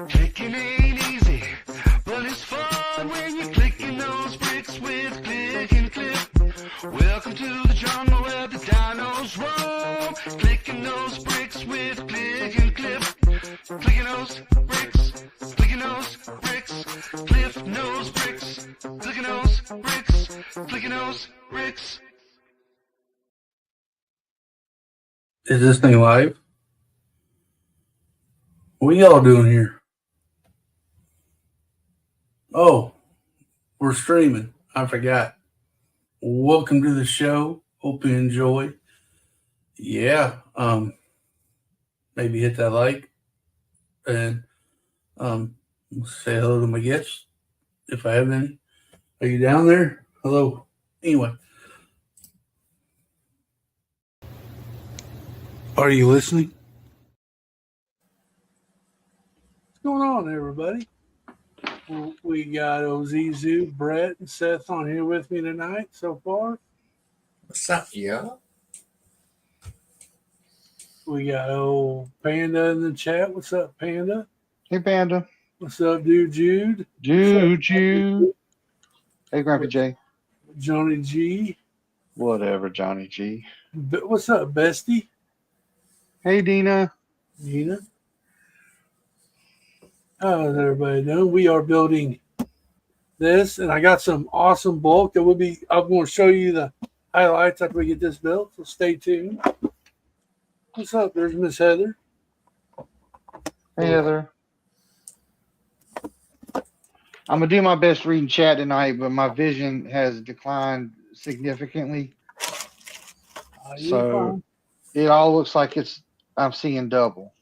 Clicking ain't easy, but it's fun when you're clicking those bricks with click and clip. Welcome to the jungle where the dinos roam. Clicking those bricks with click and clip. Clicking those bricks, clicking those bricks, cliff nose bricks, clicking those bricks, clicking those bricks. Is this thing live? What y'all doing here? Oh, we're streaming. I forgot. Welcome to the show. Hope you enjoy. Yeah, maybe hit that like and say hello to my guests if I have any. Are you down there? Hello. Anyway, are you listening? What's going on, everybody? We got Ozizu, Brett, and Seth on here with me tonight so far. What's up, yeah? We got old Panda in the chat. What's up, Panda? Hey, Panda. What's up, dude, Jude? Jude. Hey, Grumpy J. Johnny G. Whatever, Johnny G. What's up, Bestie? Hey, Dina. Nina. How's everybody doing? We are building this, and I got some awesome bulk that I'm going to show you the highlights after we get this built, so stay tuned. What's up? There's Miss Heather. Hey, Heather. I'm going to do my best reading chat tonight, but my vision has declined significantly. So it all looks like I'm seeing double.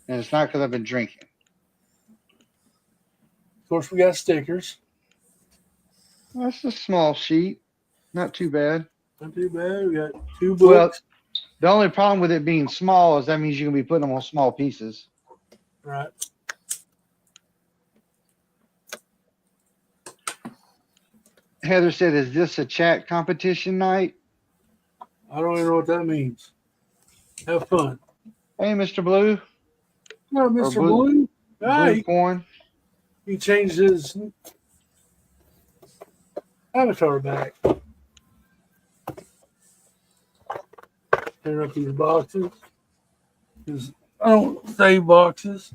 And it's not because I've been drinking. Of course, we got stickers. That's a small sheet. Not too bad. Not too bad. We got 2 books. Well, the only problem with it being small is that means you're going to be putting them on small pieces. Right. Heather said, is this a chat competition night? I don't even know what that means. Have fun. Hey, Mr. Blue. No, Mr. Blue. Blue Corn. He changed his avatar back. Tear up these boxes. Because I don't save boxes.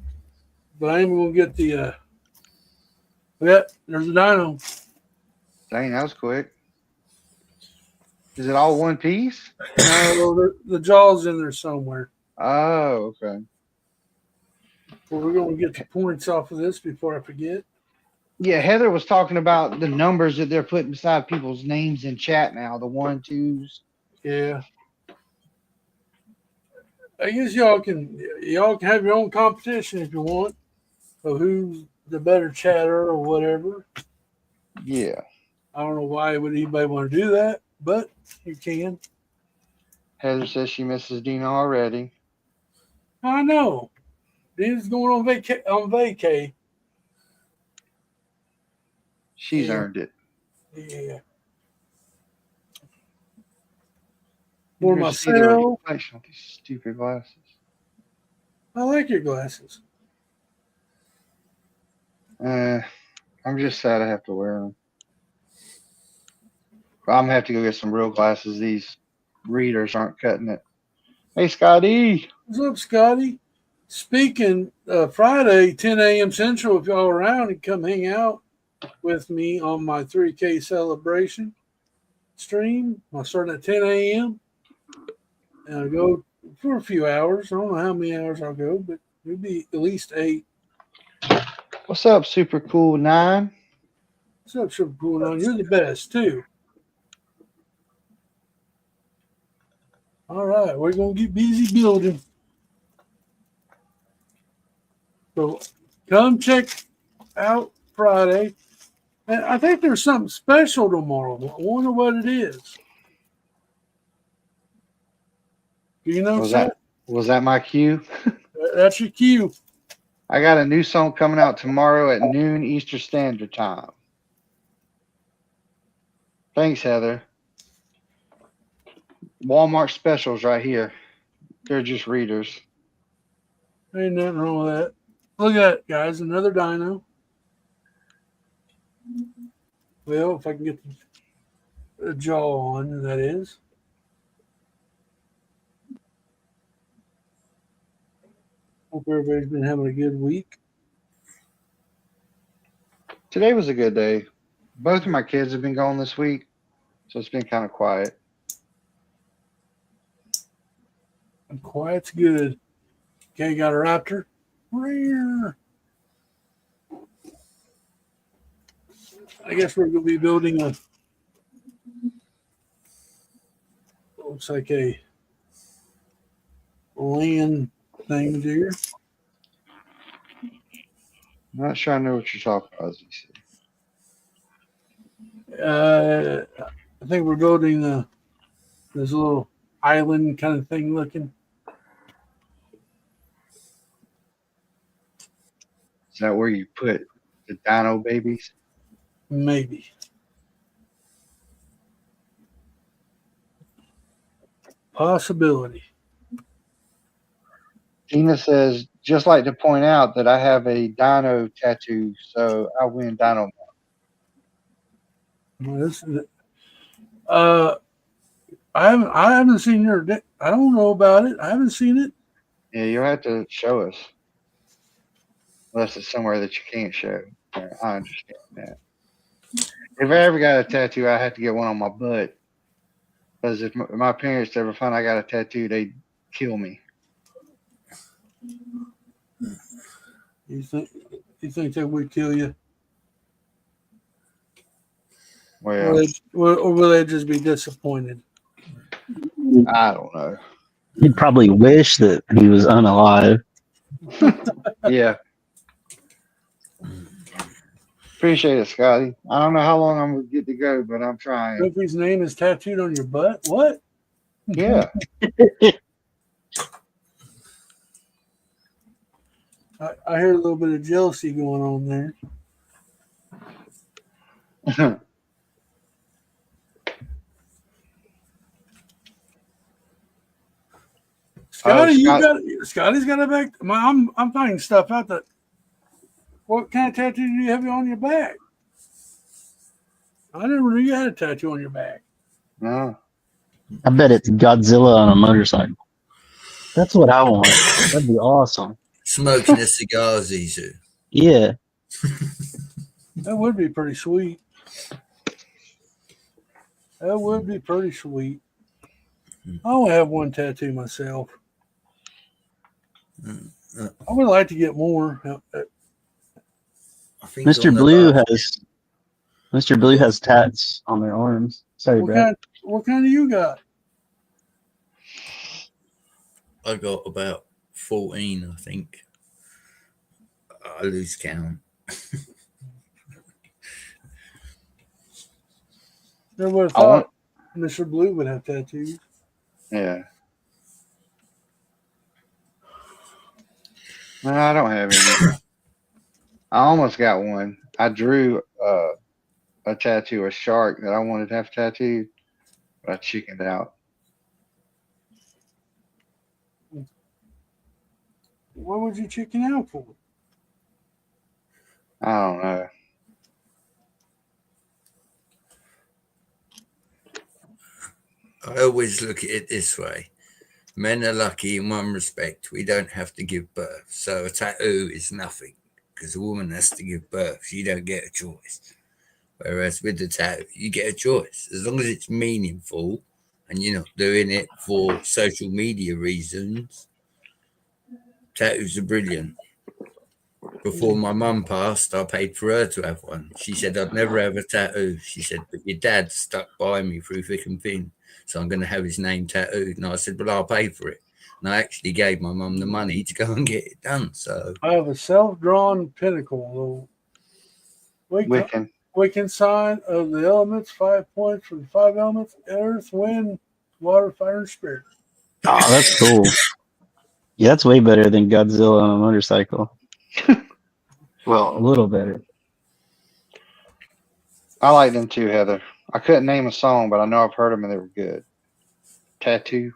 But I am going to get the there's a dino. Dang, that was quick. Is it all one piece? No, the jaw's in there somewhere. Oh, okay. Well, we're going to get the points off of this before I forget. Yeah, Heather was talking about the numbers that they're putting beside people's names in chat now, the 1, 2s. Yeah. I guess y'all can have your own competition if you want of who's the better chatter or whatever. Yeah. I don't know why would anybody want to do that, but you can. Heather says she misses Dina already. I know. Dina's going on vacay. She's earned it. Yeah. For myself. With these stupid glasses. I like your glasses. I'm just sad I have to wear them. I'm going to have to go get some real glasses. These readers aren't cutting it. Hey, Scotty. What's up, Scotty? Speaking Friday, 10 a.m. Central, if y'all around, and come hang out with me on my 3K celebration stream. I'll start at 10 a.m. and I'll go for a few hours. I don't know how many hours I'll go, but it'll be at least 8. What's up, Super Cool 9? What's up, Super Cool 9? You're the best, too. All right, we're going to get busy building. So come check out Friday. And I think there's something special tomorrow. I wonder what it is. Do you know Was that my cue? That's your cue. I got a new song coming out tomorrow at noon Eastern Standard Time. Thanks, Heather. Walmart specials right here. They're just readers. Ain't nothing wrong with that. Look at that, guys. Another dino. Well, if I can get the jaw on, that is. Hope everybody's been having a good week. Today was a good day. Both of my kids have been gone this week, so it's been kind of quiet. And quiet's good. Okay, got a raptor. Rare. I guess we're going to be building a. Looks like a land thing here. I'm not sure I know what you're talking about. As you said. I think we're building this little island kind of thing looking. Is that where you put the dino babies? Maybe. Possibility. Tina says, just like to point out that I have a dino tattoo, so I win dino. Well, I haven't seen your. I don't know about it. I haven't seen it. Yeah, you'll have to show us. Unless it's somewhere that you can't show. Yeah, I understand that. If I ever got a tattoo, I have to get one on my butt. Because if my parents ever find I got a tattoo, they'd kill me. You think they would kill you? Well, Or will they just be disappointed? I don't know. He'd probably wish that he was unalive. Yeah. Appreciate it, Scotty. I don't know how long I'm going to get to go, but I'm trying. Sophie's name is tattooed on your butt? What? Yeah. I hear a little bit of jealousy going on there. Scotty, Scotty's got a back. I'm finding stuff out that. What kind of tattoo do you have on your back? I never knew you had a tattoo on your back. No. I bet it's Godzilla on a motorcycle. That's what I want. That'd be awesome. Smoking a cigar, Zizou. Yeah. That would be pretty sweet. That would be pretty sweet. I only have one tattoo myself. I would like to get more. I think Mr. Blue has tats on their arms. Sorry, Brad. What kind do you got? I got about 14, I think. I lose count. Never would have thought Mr. Blue would have tattoos. Yeah. No, I don't have any. I almost got one. I drew a tattoo, a shark that I wanted to have tattooed, but I chickened out. What would you chicken out for? I don't know. I always look at it this way. Men are lucky in one respect. We don't have to give birth. So a tattoo is nothing because a woman has to give birth. You don't get a choice. Whereas with the tattoo, you get a choice. As long as it's meaningful and you're not doing it for social media reasons, tattoos are brilliant. Before my mum passed, I paid for her to have one. She said, I'd never have a tattoo. She said, but your dad stuck by me through thick and thin. So I'm going to have his name tattooed. And I said, well, I'll pay for it. And I actually gave my mum the money to go and get it done. So I have a self-drawn pinnacle. Wiccan sign of the elements, 5 points for the 5 elements: earth, wind, water, fire, and spirit. Oh, that's cool. Yeah, that's way better than Godzilla on a motorcycle. Well, a little better. I like them too, Heather. I couldn't name a song, but I know I've heard them and they were good. Tattoo.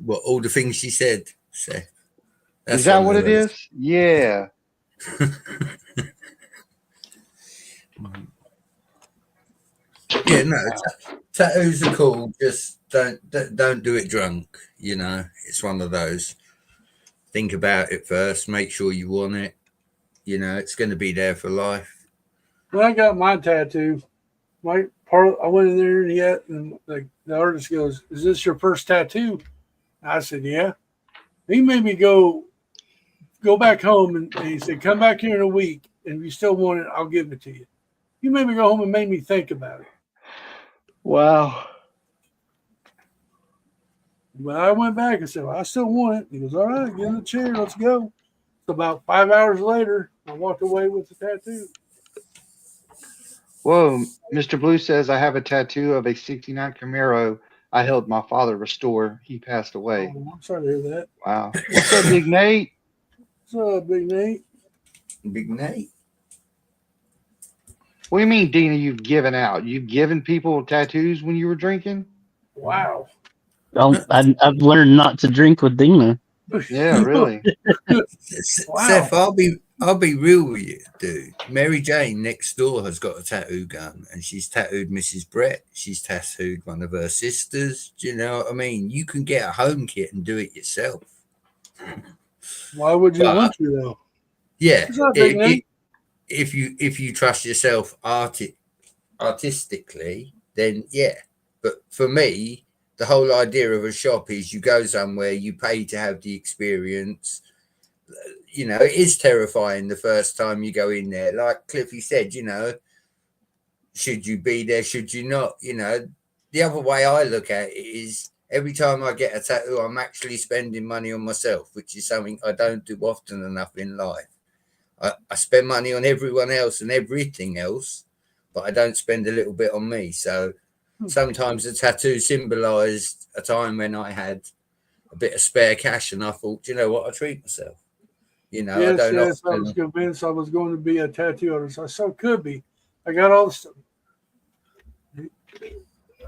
What all the things she said, Seth. Is that what it is? Yeah. Yeah, no, tattoos are cool. Just don't do it drunk. It's one of those. Think about it first. Make sure you want it. It's going to be there for life. When I got my tattoo, I went in there and the artist goes, "Is this your first tattoo?" I said, "Yeah." He made me go back home and he said, "Come back here in a week, and if you still want it, I'll give it to you." He made me go home and made me think about it. Wow. But I went back and said, "Well, I still want it." He goes, "All right, get in the chair, let's go." So about 5 hours later, I walked away with the tattoo. Whoa, Mr. Blue says I have a tattoo of a '69 Camaro I helped my father restore. He passed away. Oh, I'm sorry to hear that. Wow. What's up, Big Nate? What's up, Big Nate? Big Nate. What do you mean, Dina, you've given out? You've given people tattoos when you were drinking? Wow. I've learned not to drink with Dina. Yeah, really. Wow. Seth, I'll be real with you, dude. Mary Jane next door has got a tattoo gun, and she's tattooed Mrs. Brett. She's tattooed one of her sisters. Do you know what I mean? You can get a home kit and do it yourself. Why would you want to though? Yeah, What's up, Big Nate? if you trust yourself artistically, then yeah. But for me, the whole idea of a shop is you go somewhere, you pay to have the experience. It is terrifying the first time you go in there. Like Cliffy said, should you be there? Should you not? The other way I look at it is every time I get a tattoo, I'm actually spending money on myself, which is something I don't do often enough in life. I spend money on everyone else and everything else, but I don't spend a little bit on me. So sometimes the tattoo symbolized a time when I had a bit of spare cash and I thought, you know what, I treat myself. I don't know. Yes, I was convinced I was going to be a tattoo artist. I so could be. I got all the stuff.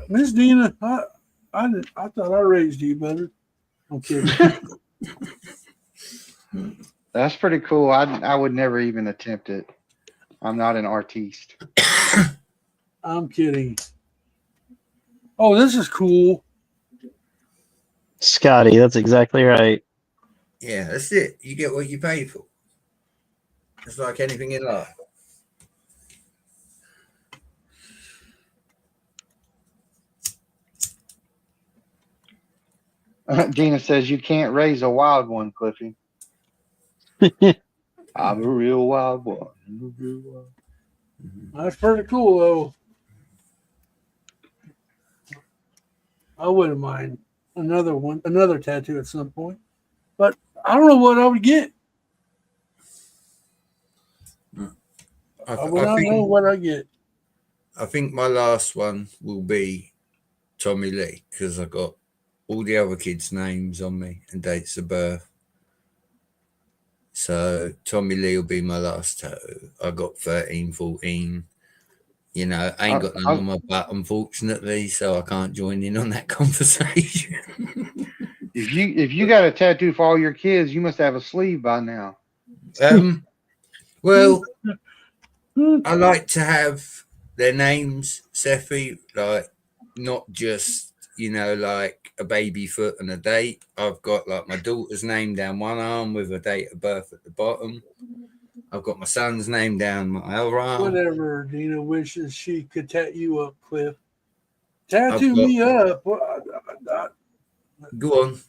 Miss Dina, I thought I raised you better. I'm kidding. That's pretty cool. I would never even attempt it. I'm not an artiste. I'm kidding. Oh, this is cool. Scotty, that's exactly right. Yeah, that's it. You get what you pay for. It's like anything in life. Dina says you can't raise a wild one, Cliffy. I'm a real wild one. That's pretty cool, though. I wouldn't mind another tattoo at some point. But I don't know what I would get. I would not know what I get. I think my last one will be Tommy Lee because I got all the other kids' names on me and dates of birth. So Tommy Lee will be my last tattoo. I got 13, 14. I ain't got none on my butt, unfortunately, so I can't join in on that conversation. If you got a tattoo for all your kids, you must have a sleeve by now. Well, I like to have their names, Sephi, like not just, like a baby foot and a date. I've got like my daughter's name down one arm with a date of birth at the bottom. I've got my son's name down my other arm. Whatever Dina wishes she could tattoo you up, Cliff. Tattoo me up. Go on.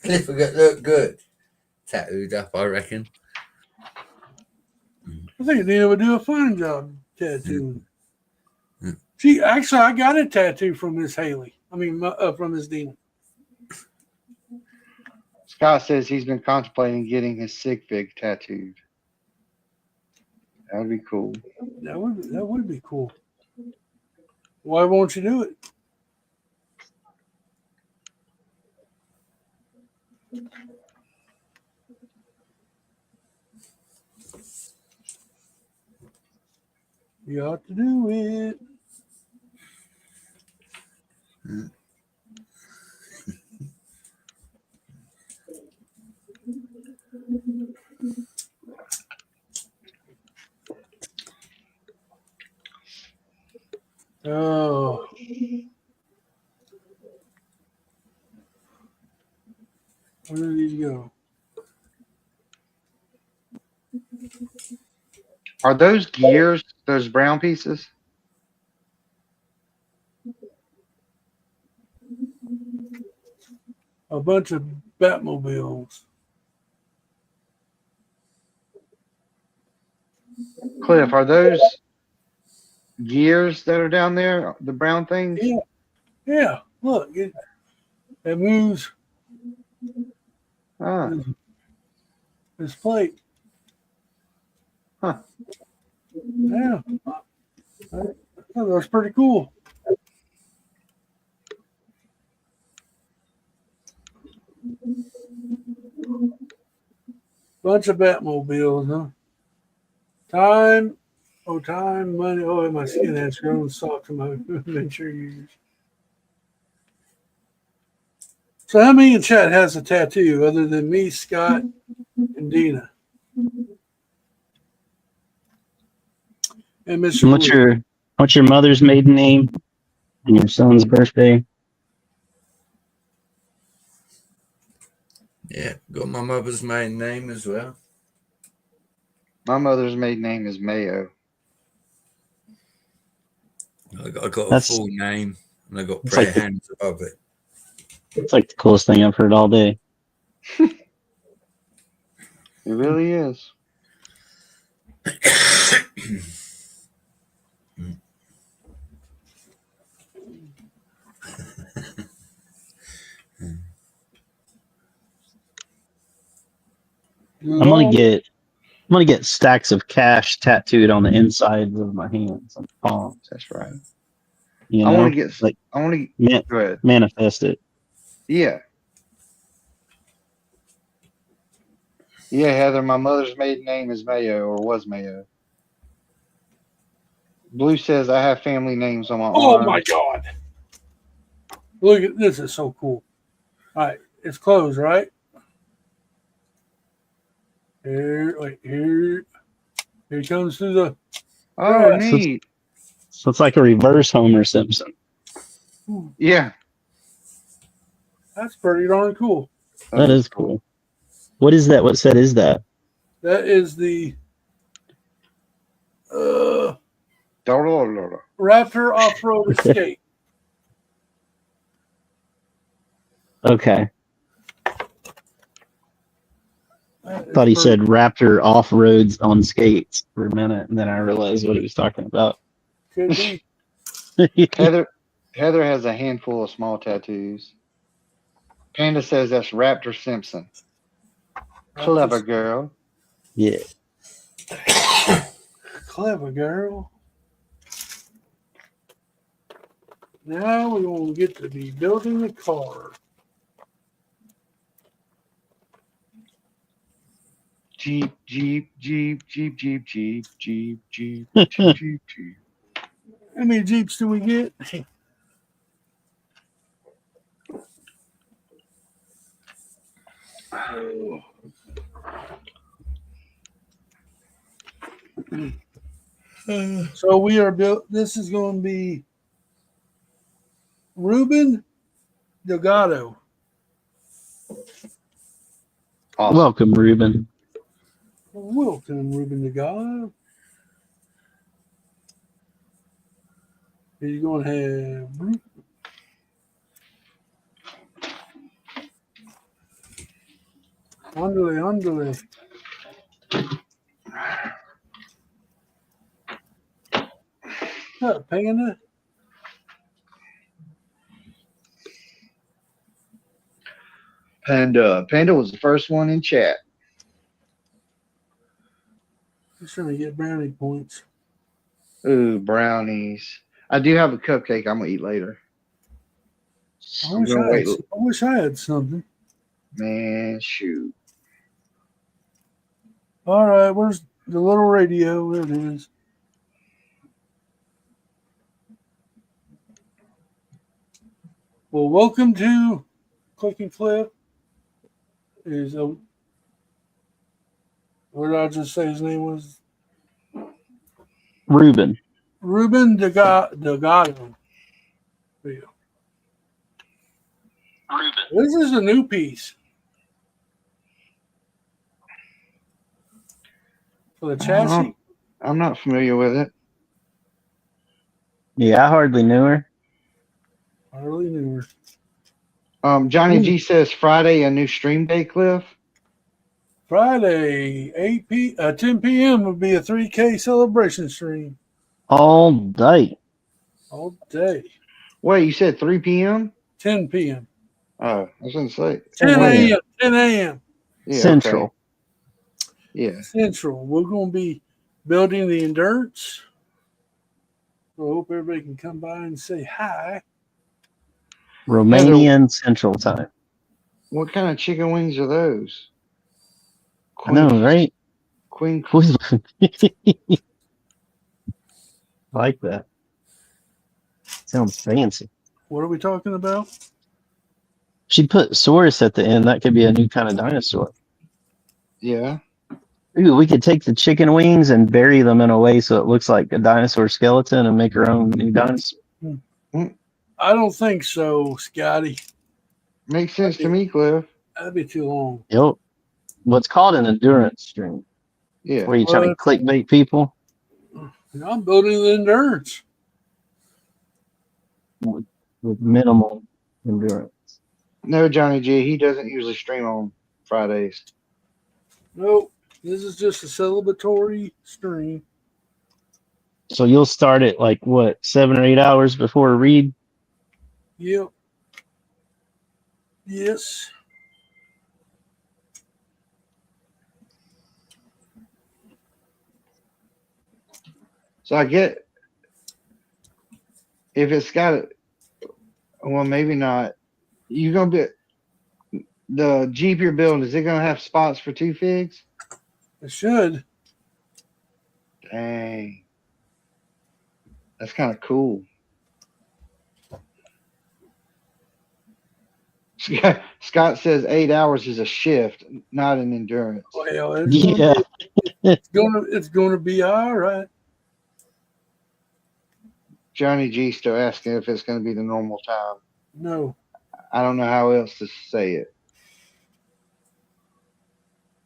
Cliff will look good. Tattooed up, I reckon. I think Dina would do a fine job tattooing. I got a tattoo from Miss Haley. From Miss Dina. Scott says he's been contemplating getting his sig fig tattooed. That would be cool. That would be cool. Why won't you do it? You ought to do it. Oh. Where did these go? Are those gears? Those brown pieces? A bunch of Batmobiles. Cliff, are those gears that are down there? The brown things? Yeah. Yeah. Look, it moves Ah, this plate. huh. Yeah. That's pretty cool. Bunch of Batmobiles, huh? Time, money. Oh, my skin has grown soft to my venture use. So, how many in chat has a tattoo other than me, Scott, and Dina? And Mr. What's your mother's maiden name and your son's birthday? Yeah, got my mother's maiden name as well. My mother's maiden name is Mayo. I got a That's- full name, and I got it's prayer like the- hands above it. It's like the coolest thing I've heard all day. It really is. I'm gonna get stacks of cash tattooed on the insides of my hands and palms. That's right. You I know, want to get. like I want to. man, Go ahead. manifest it. Yeah. Yeah, Heather. My mother's maiden name is Mayo, or was Mayo. Blue says I have family names on my Oh arm. my God. Look at this, is so cool. All right, it's closed, right? Here it comes through the. Oh, Yeah. neat. So it's like a reverse Homer Simpson. Yeah. That's pretty darn cool. That is cool. What is that? What set is that? That is the Raptor Off-Road Escape. Okay. Thought he said Raptor off roads on skates for a minute, and then I realized what he was talking about. Could be. Heather has a handful of small tattoos. Panda says that's Raptor Simpson. Clever girl. Yeah. Clever girl. Now we're going to get to be building the car. Jeep, Jeep, Jeep, Jeep, Jeep, Jeep, Jeep, Jeep, Jeep, Jeep, Jeep. How many Jeeps do we get? So we are built. This is going to be Ruben Delgado. Awesome. Welcome, Ruben. Welcome, Ruben Delgado. He's going to have Andale. Panda. Panda was the first one in chat. Just trying to get brownie points. Ooh, brownies. I do have a cupcake I'm gonna eat later. I wish I had something. Man, shoot. All right, where's the little radio? There it is. Well, welcome to Clicken Cliff. What did I just say his name was? Ruben. Ruben Delgado. Yeah. This is a new piece for the chassis. I'm not familiar with it. Yeah, I hardly knew her. I really knew her. Johnny G says Friday a new stream day, Cliff. Friday, 10 p.m. will be a 3K celebration stream. All day. All day. Wait, you said 3 p.m.? 10 p.m. Oh, I was going to say 10 a.m. 10 a.m. Yeah, Central. Okay. Yeah. Central. We're going to be building the Endurance. So I hope everybody can come by and say hi. Romanian Central Time. What kind of chicken wings are those? I know, right? Queen. Like that. Sounds fancy. What are we talking about? She put Saurus at the end. That could be a new kind of dinosaur. Yeah. Ooh, we could take the chicken wings and bury them in a way so it looks like a dinosaur skeleton and make our own new dinosaur. I don't think so, Scotty. Makes sense to me, Cliff. That'd be too long. Yep. What's called an endurance stream. Yeah. Where you trying to clickbait people? I'm building the Endurance. With minimal endurance. No, Johnny G, he doesn't usually stream on Fridays. Nope. This is just a celebratory stream. So you'll start at like what, 7 or 8 hours before a read? Yep. Yes. So I get if it's got well, maybe not. You're gonna be the Jeep you're building. Is it gonna have spots for 2 figs? It should. Dang, that's kind of cool. Scott says 8 hours is a shift, not an endurance. Well, it's gonna be all right. Johnny G still asking if it's going to be the normal time. No. I don't know how else to say it.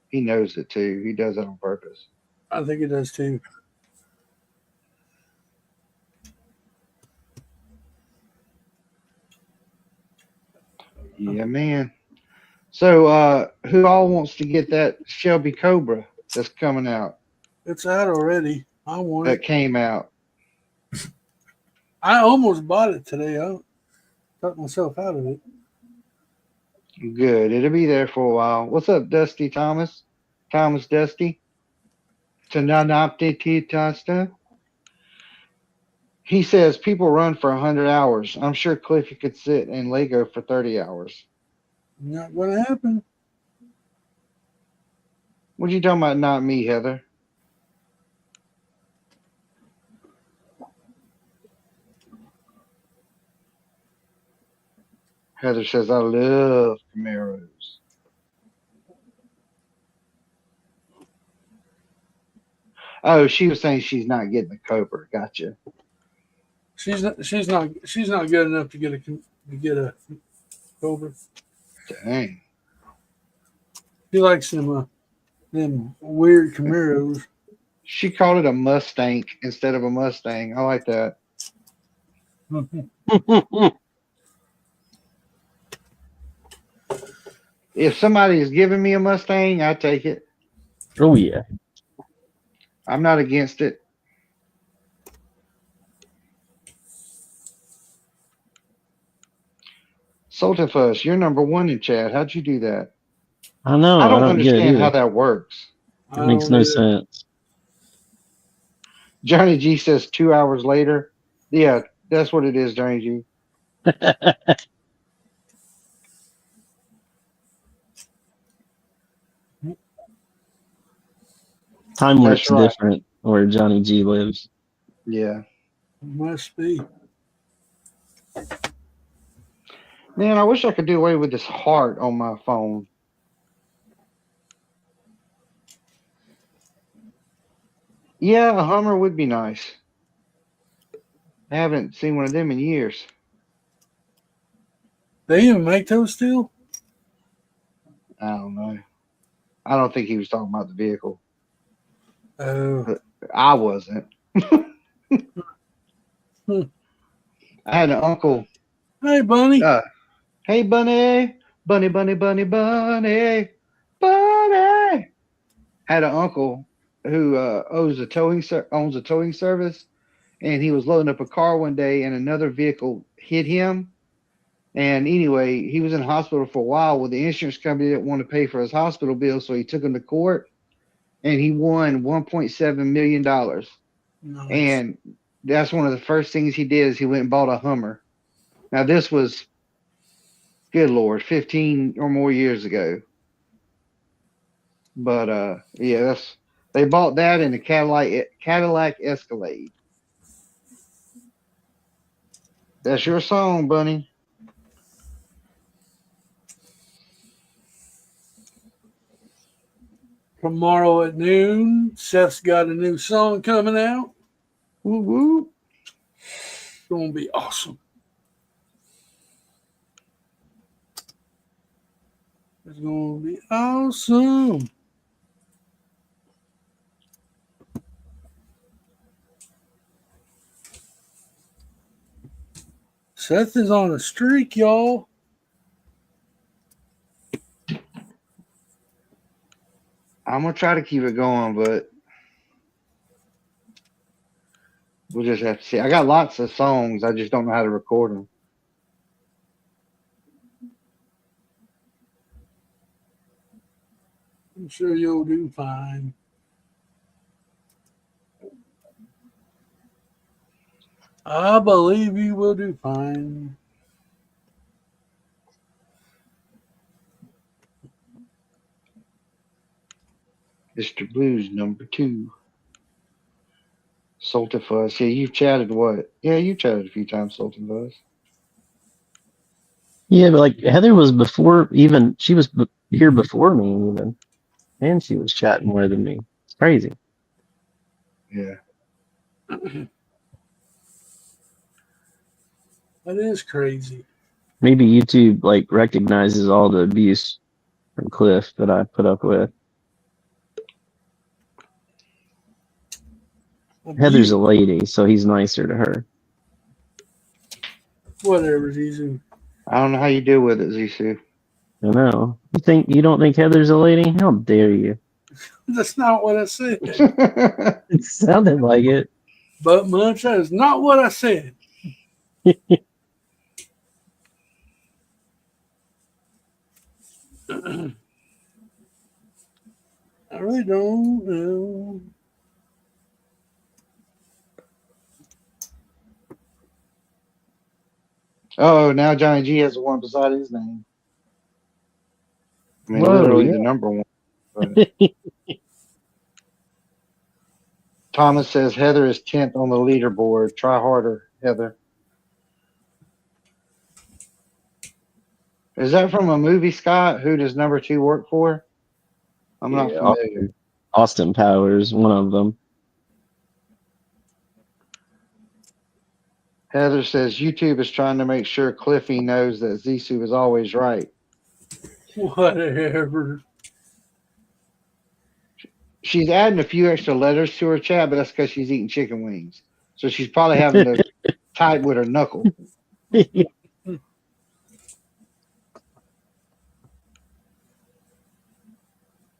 He knows it too. He does it on purpose. I think it does too. Yeah, man. So, who all wants to get that Shelby Cobra that's coming out? It's out already. I want it. That came out. I almost bought it today. I got myself out of it. Good. It'll be there for a while. What's up, Dusty Thomas? Thomas Dusty? Tananapti. He says people run for 100 hours. I'm sure Cliffy could sit in Lego for 30 hours. Not going to happen. What you talking about? Not me, Heather. Heather says, I love Camaros. Oh, she was saying she's not getting the Cobra. Gotcha. She's not good enough to get a Cobra. Dang. She likes them weird Camaros. She called it a Mustang instead of a Mustang. I like that. If somebody is giving me a Mustang, I take it. Oh yeah. I'm not against it. Sultan Fuss, you're number 1 in chat. How'd you do that? I know. I don't understand how that works. It makes no sense. Johnny G says 2 hours later. Yeah, that's what it is, Johnny G. Time works different where Johnny G lives. Yeah. Must be. Man, I wish I could do away with this heart on my phone. Yeah, a Hummer would be nice. I haven't seen one of them in years. They even make those still? I don't know. I don't think he was talking about the vehicle. Oh. I wasn't. Hmm. I had an uncle. Hey, Bunny. Hey, Bunny. Bunny, Bunny, Bunny, Bunny. Bunny. Had an uncle who owns a towing service, and he was loading up a car one day, and another vehicle hit him. And anyway, he was in hospital for a while. Well, the insurance company didn't want to pay for his hospital bill, so he took him to court, and he won $1.7 million. Nice. And that's one of the first things he did is he went and bought a Hummer. Now this was, good Lord, 15 or more years ago. But yeah, they bought that in a Cadillac Escalade. That's your song, Bunny. Tomorrow at noon, Seth's got a new song coming out. Woo woo. It's going to be awesome. It's going to be awesome. Seth is on a streak, y'all. I'm gonna try to keep it going, but we'll just have to see. I got lots of songs. I just don't know how to record them. I'm sure you'll do fine. I believe you will do fine. Mr. Blues #2. Salted Fuzz. Yeah, you've chatted what? Yeah, you chatted a few times, Salted Fuzz. Yeah, but like Heather was before even she was here before me even, and she was chatting more than me. It's crazy. Yeah. That is crazy. Maybe YouTube like recognizes all the abuse from Cliff that I put up with. Heather's a lady, so he's nicer to her. Whatever, Zizu. I don't know how you deal with it, Zisu. I know. You don't think Heather's a lady? How dare you? That's not what I said. It sounded like it. But Munch, that is not what I said. I really don't know. Oh, now Johnny G has the one beside his name. I mean, Whoa, literally yeah. the number one. But Thomas says Heather is 10th on the leaderboard. Try harder, Heather. Is that from a movie, Scott? Who does #2 work for? I'm not familiar. Austin Powers, one of them. Heather says YouTube is trying to make sure Cliffy knows that Zisu is always right. Whatever. She's adding a few extra letters to her chat, but that's because she's eating chicken wings. So she's probably having to type with her knuckle.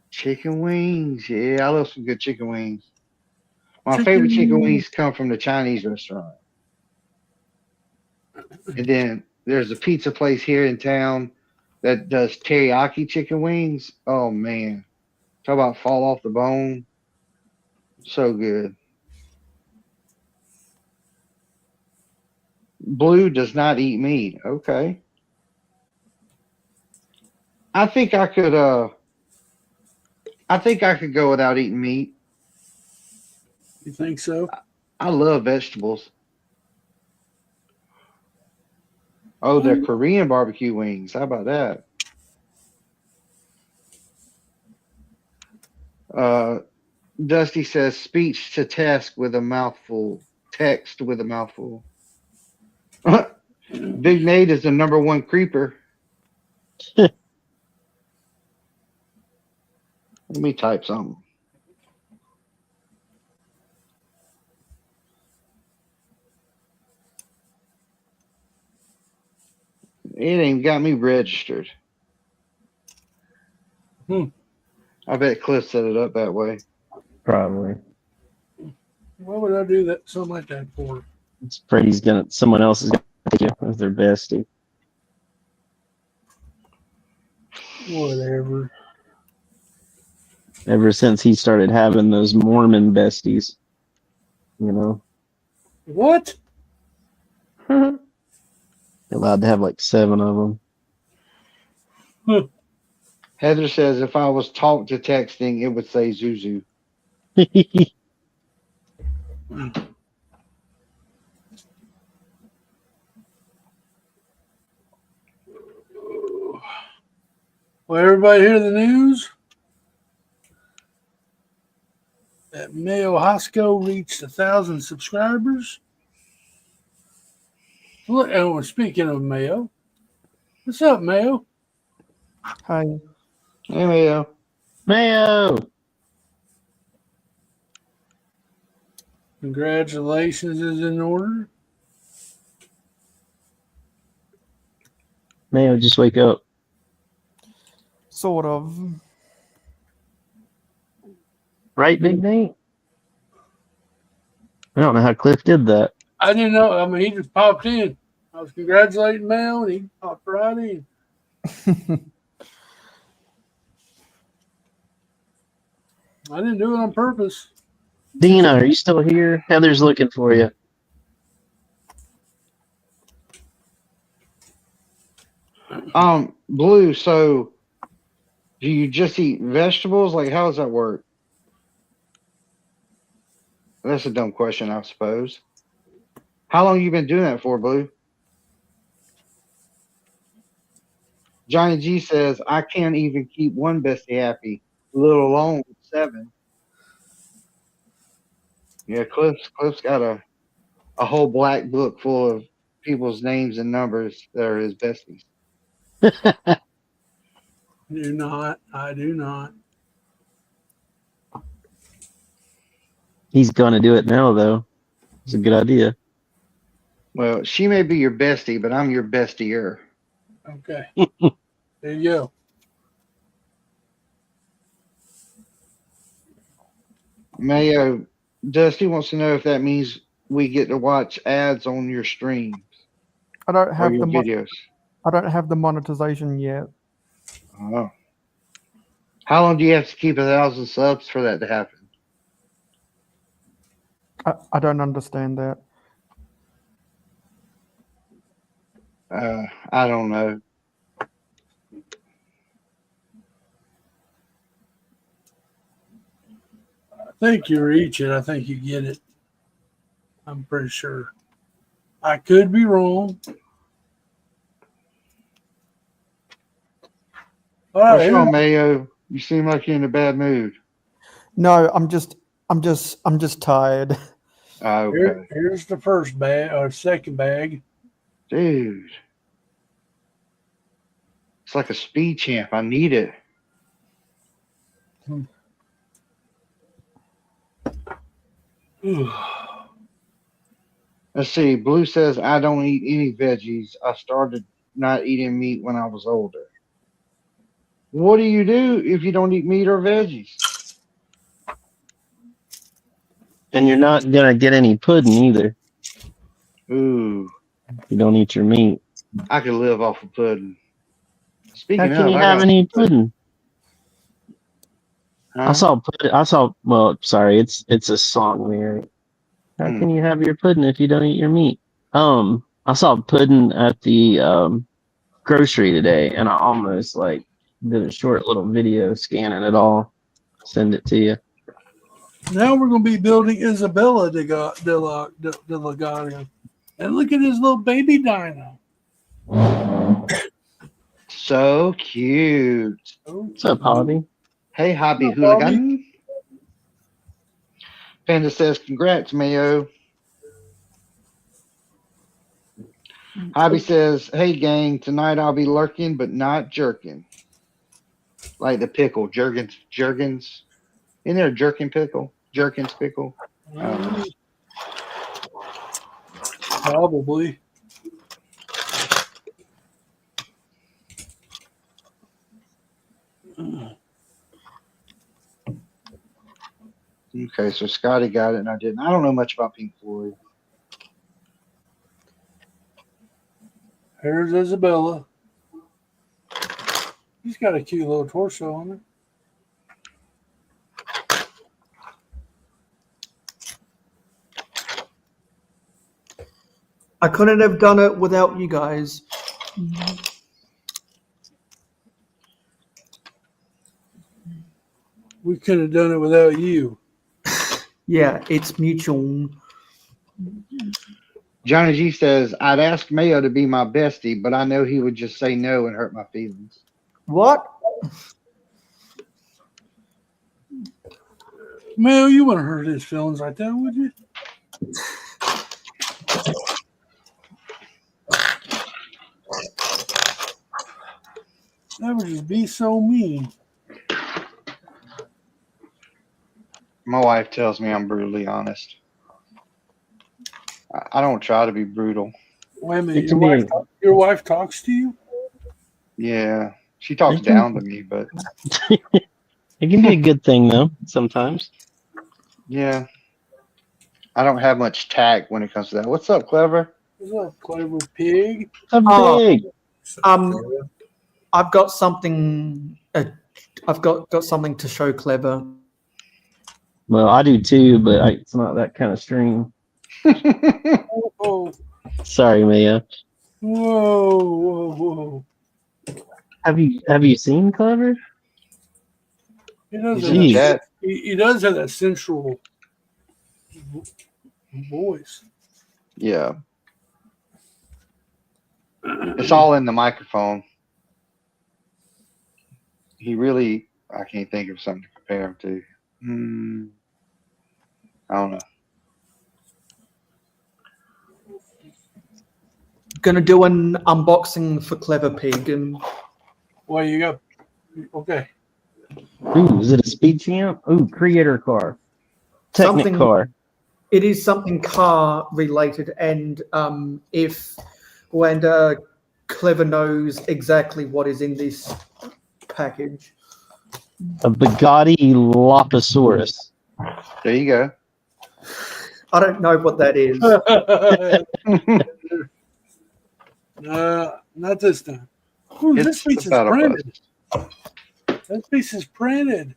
Chicken wings. Yeah, I love some good chicken wings. My favorite chicken wings come from the Chinese restaurant. And then there's a pizza place here in town that does teriyaki chicken wings. Oh, man. Talk about fall off the bone. So good. Blue does not eat meat. Okay. I think I could go without eating meat. You think so? I love vegetables. Oh, they're Korean barbecue wings. How about that? Dusty says speech to text with a mouthful. Text with a mouthful. Big Nate is the #1 creeper. Let me type something. It ain't got me registered. I bet Cliff set it up that way. Probably. What would I do that something like that for? It's afraid someone else is gonna take you as their bestie. Whatever. Ever since he started having those Mormon besties, you know. What? Allowed to have like 7 of them. Heather says if I was talk to texting, it would say Zuzu. Well, everybody hear the news? That Mayo Hosco reached 1,000 subscribers. Look, and speaking of Mayo, what's up, Mayo? Hi. Hey, Mayo. Mayo! Congratulations is in order. Mayo, just wake up. Sort of. Right, Big Nate? I don't know how Cliff did that. I didn't know. I mean, he just popped in. I was congratulating Mayo, and he popped right in. I didn't do it on purpose. Dina, are you still here? Heather's looking for you. Blue, so do you just eat vegetables? Like, how does that work? That's a dumb question, I suppose. How long you been doing that for, Blue? Johnny G says, I can't even keep one bestie happy, let alone 7. Yeah, Cliff's got a whole black book full of people's names and numbers that are his besties. Do not. I do not. He's gonna do it now, though. It's a good idea. Well, she may be your bestie, but I'm your bestier. Okay. There you go. Mayo, Dusty wants to know if that means we get to watch ads on your streams I don't or have your the videos. I don't have the monetization yet. Oh. How long do you have to keep 1,000 subs for that to happen? I don't understand that. I don't know. I think you reach it. I think you get it. I'm pretty sure. I could be wrong. All What's right. wrong, Mayo? You seem like you're in a bad mood. No, I'm just tired. Okay. Here's the first bag or second bag. Dude. It's like a speed champ. I need it. Let's see. Blue says, I don't eat any veggies. I started not eating meat when I was older. What do you do if you don't eat meat or veggies? And you're not gonna get any pudding either. Ooh, You don't eat your meat. I could live off of pudding. How Speaking can of, you I have got any pudding? Huh? Well, sorry, it's a song lyric. How can you have your pudding if you don't eat your meat? I saw pudding at the grocery today, and I almost like did a short little video scanning it all. Send it to you. Now we're going to be building Isabella de Lagario. And look at his little baby dino. So cute. What's up, Hobby? Hey, Hobby What's up, Hooligan. Panda says, congrats, Mayo. Hobby says, "Hey gang, tonight I'll be lurking, but not jerking." Like the pickle, Jergens. Isn't there a jerkin pickle? Jerkins pickle. I don't know. Probably. Okay, so Scotty got it and I didn't. I don't know much about Pink Floyd. Here's Isabella. He's got a cute little torso on her. I couldn't have done it without you guys. We could have done it without you. Yeah, it's mutual. Johnny G says, "I'd ask Mayo to be my bestie, but I know he would just say no and hurt my feelings." What? Mel, you wouldn't hurt his feelings like that, would you? That would just be so mean. My wife tells me I'm brutally honest. I don't try to be brutal. Wait a minute, your wife talks to you? Yeah, she talks down to me, but It can be a good thing though, sometimes. yeah, I don't have much tact when it comes to that. What's up, Clever? What's up, clever pig? A big. I've got something. I've got something to show Clever. Well, I do too, but it's not that kind of stream. Oh, Sorry, Mia. whoa. Have you seen Clever? He does, He's in the chat. he does have that sensual voice. Yeah, it's all in the microphone. He really, I can't think of something to compare him to. I don't know. Gonna do an unboxing for Clever Pig, and Well, you got okay. Ooh, is it a speed champ? Ooh, creator car. Technic Something- car. it is something car related. And if Clever knows exactly what is in this package. A Bugatti Loposaurus. There you go. I don't know what that is. Not this time. Ooh, this It's piece is about a printed. This piece is printed.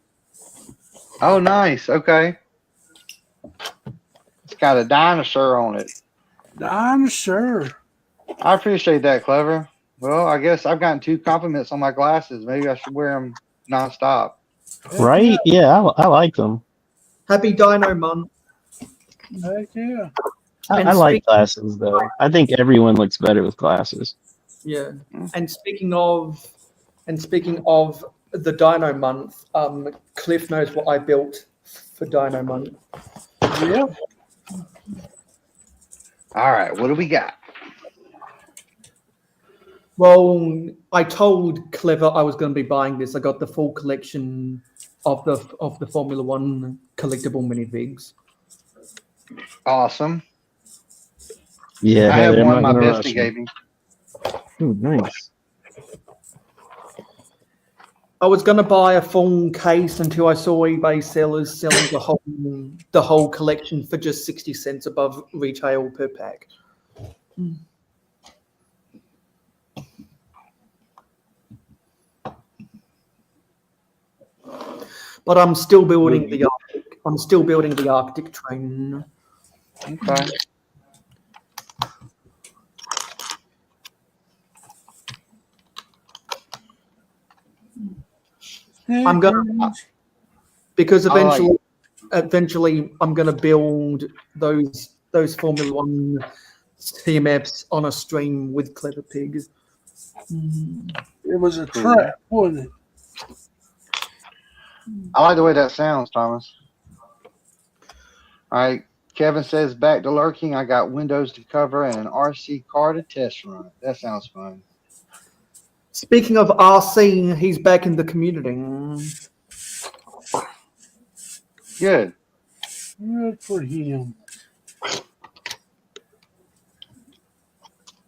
Oh, nice. Okay. It's got a dinosaur on it. I'm sure. I appreciate that, Clever. Well, I guess I've gotten 2 compliments on my glasses. Maybe I should wear them nonstop. Right? Yeah, I like them. Happy Dino Month. Heck yeah. And I like glasses though. I think everyone looks better with glasses. Yeah. And speaking of the Dino Month, Cliff knows what I built for Dino Month. Yeah. All right. What do we got? Well, I told Clever I was going to be buying this. I got the full collection of the Formula One collectible minifigs. Awesome. Yeah, I have they're one not my gonna bestie rush me. gave me. Ooh, nice. I was going to buy a full case until I saw eBay sellers selling the whole collection for just 60 cents above retail per pack. But I'm still building the Arctic. I'm still building the Arctic train. Okay. I'm gonna because eventually I'm gonna build those Formula One TMFs on a stream with Clever Pig. It was a trap, wasn't it? I like the way that sounds, Thomas. All right. Kevin says, back to lurking. I got windows to cover and an RC car to test run. That sounds fun. Speaking of RC, he's back in the community. Good. Good for him.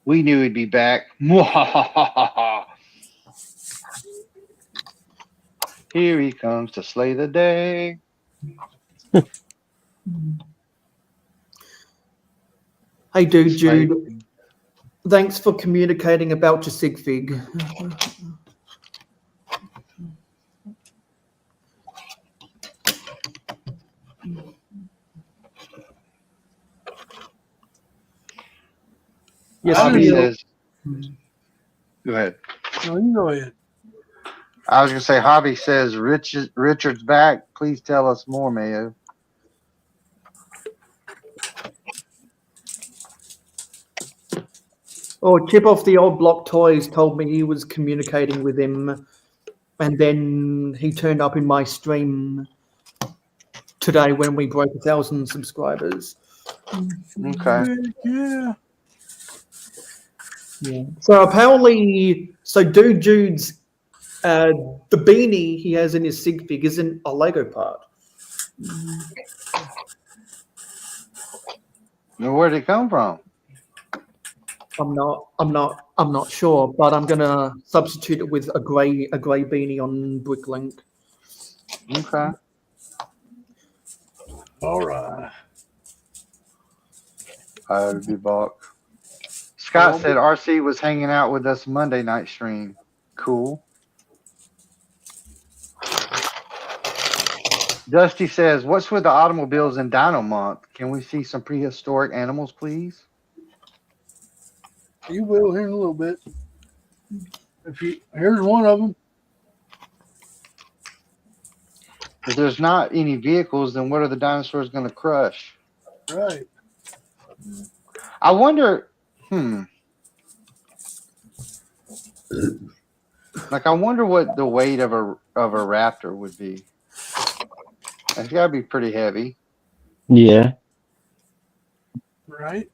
We knew he'd be back. Here he comes to slay the day. Hey, dude, Jude. Thanks for communicating about your sig fig. Yes, Hobby Neil. says, go ahead. No, you go ahead. I was going to say, Hobby says, Richard's back. Please tell us more, Mayo. Oh, Chip off the old block toys told me he was communicating with him, and then he turned up in my stream today when we broke 1,000 subscribers. Okay. Yeah. Yeah. So apparently, Dude Jude's the beanie he has in his sig fig isn't a Lego part. Now, where'd it come from? I'm not sure, but I'm gonna substitute it with a grey beanie on Bricklink. Okay. All right. I'll be back. Scott said RC was hanging out with us Monday night stream. Cool. Dusty says, what's with the automobiles in Dino Month? Can we see some prehistoric animals, please? You will here in a little bit. Here's one of them. If there's not any vehicles, then what are the dinosaurs going to crush? Right. I wonder, like, I wonder what the weight of a raptor would be. It's got to be pretty heavy. Yeah. Right.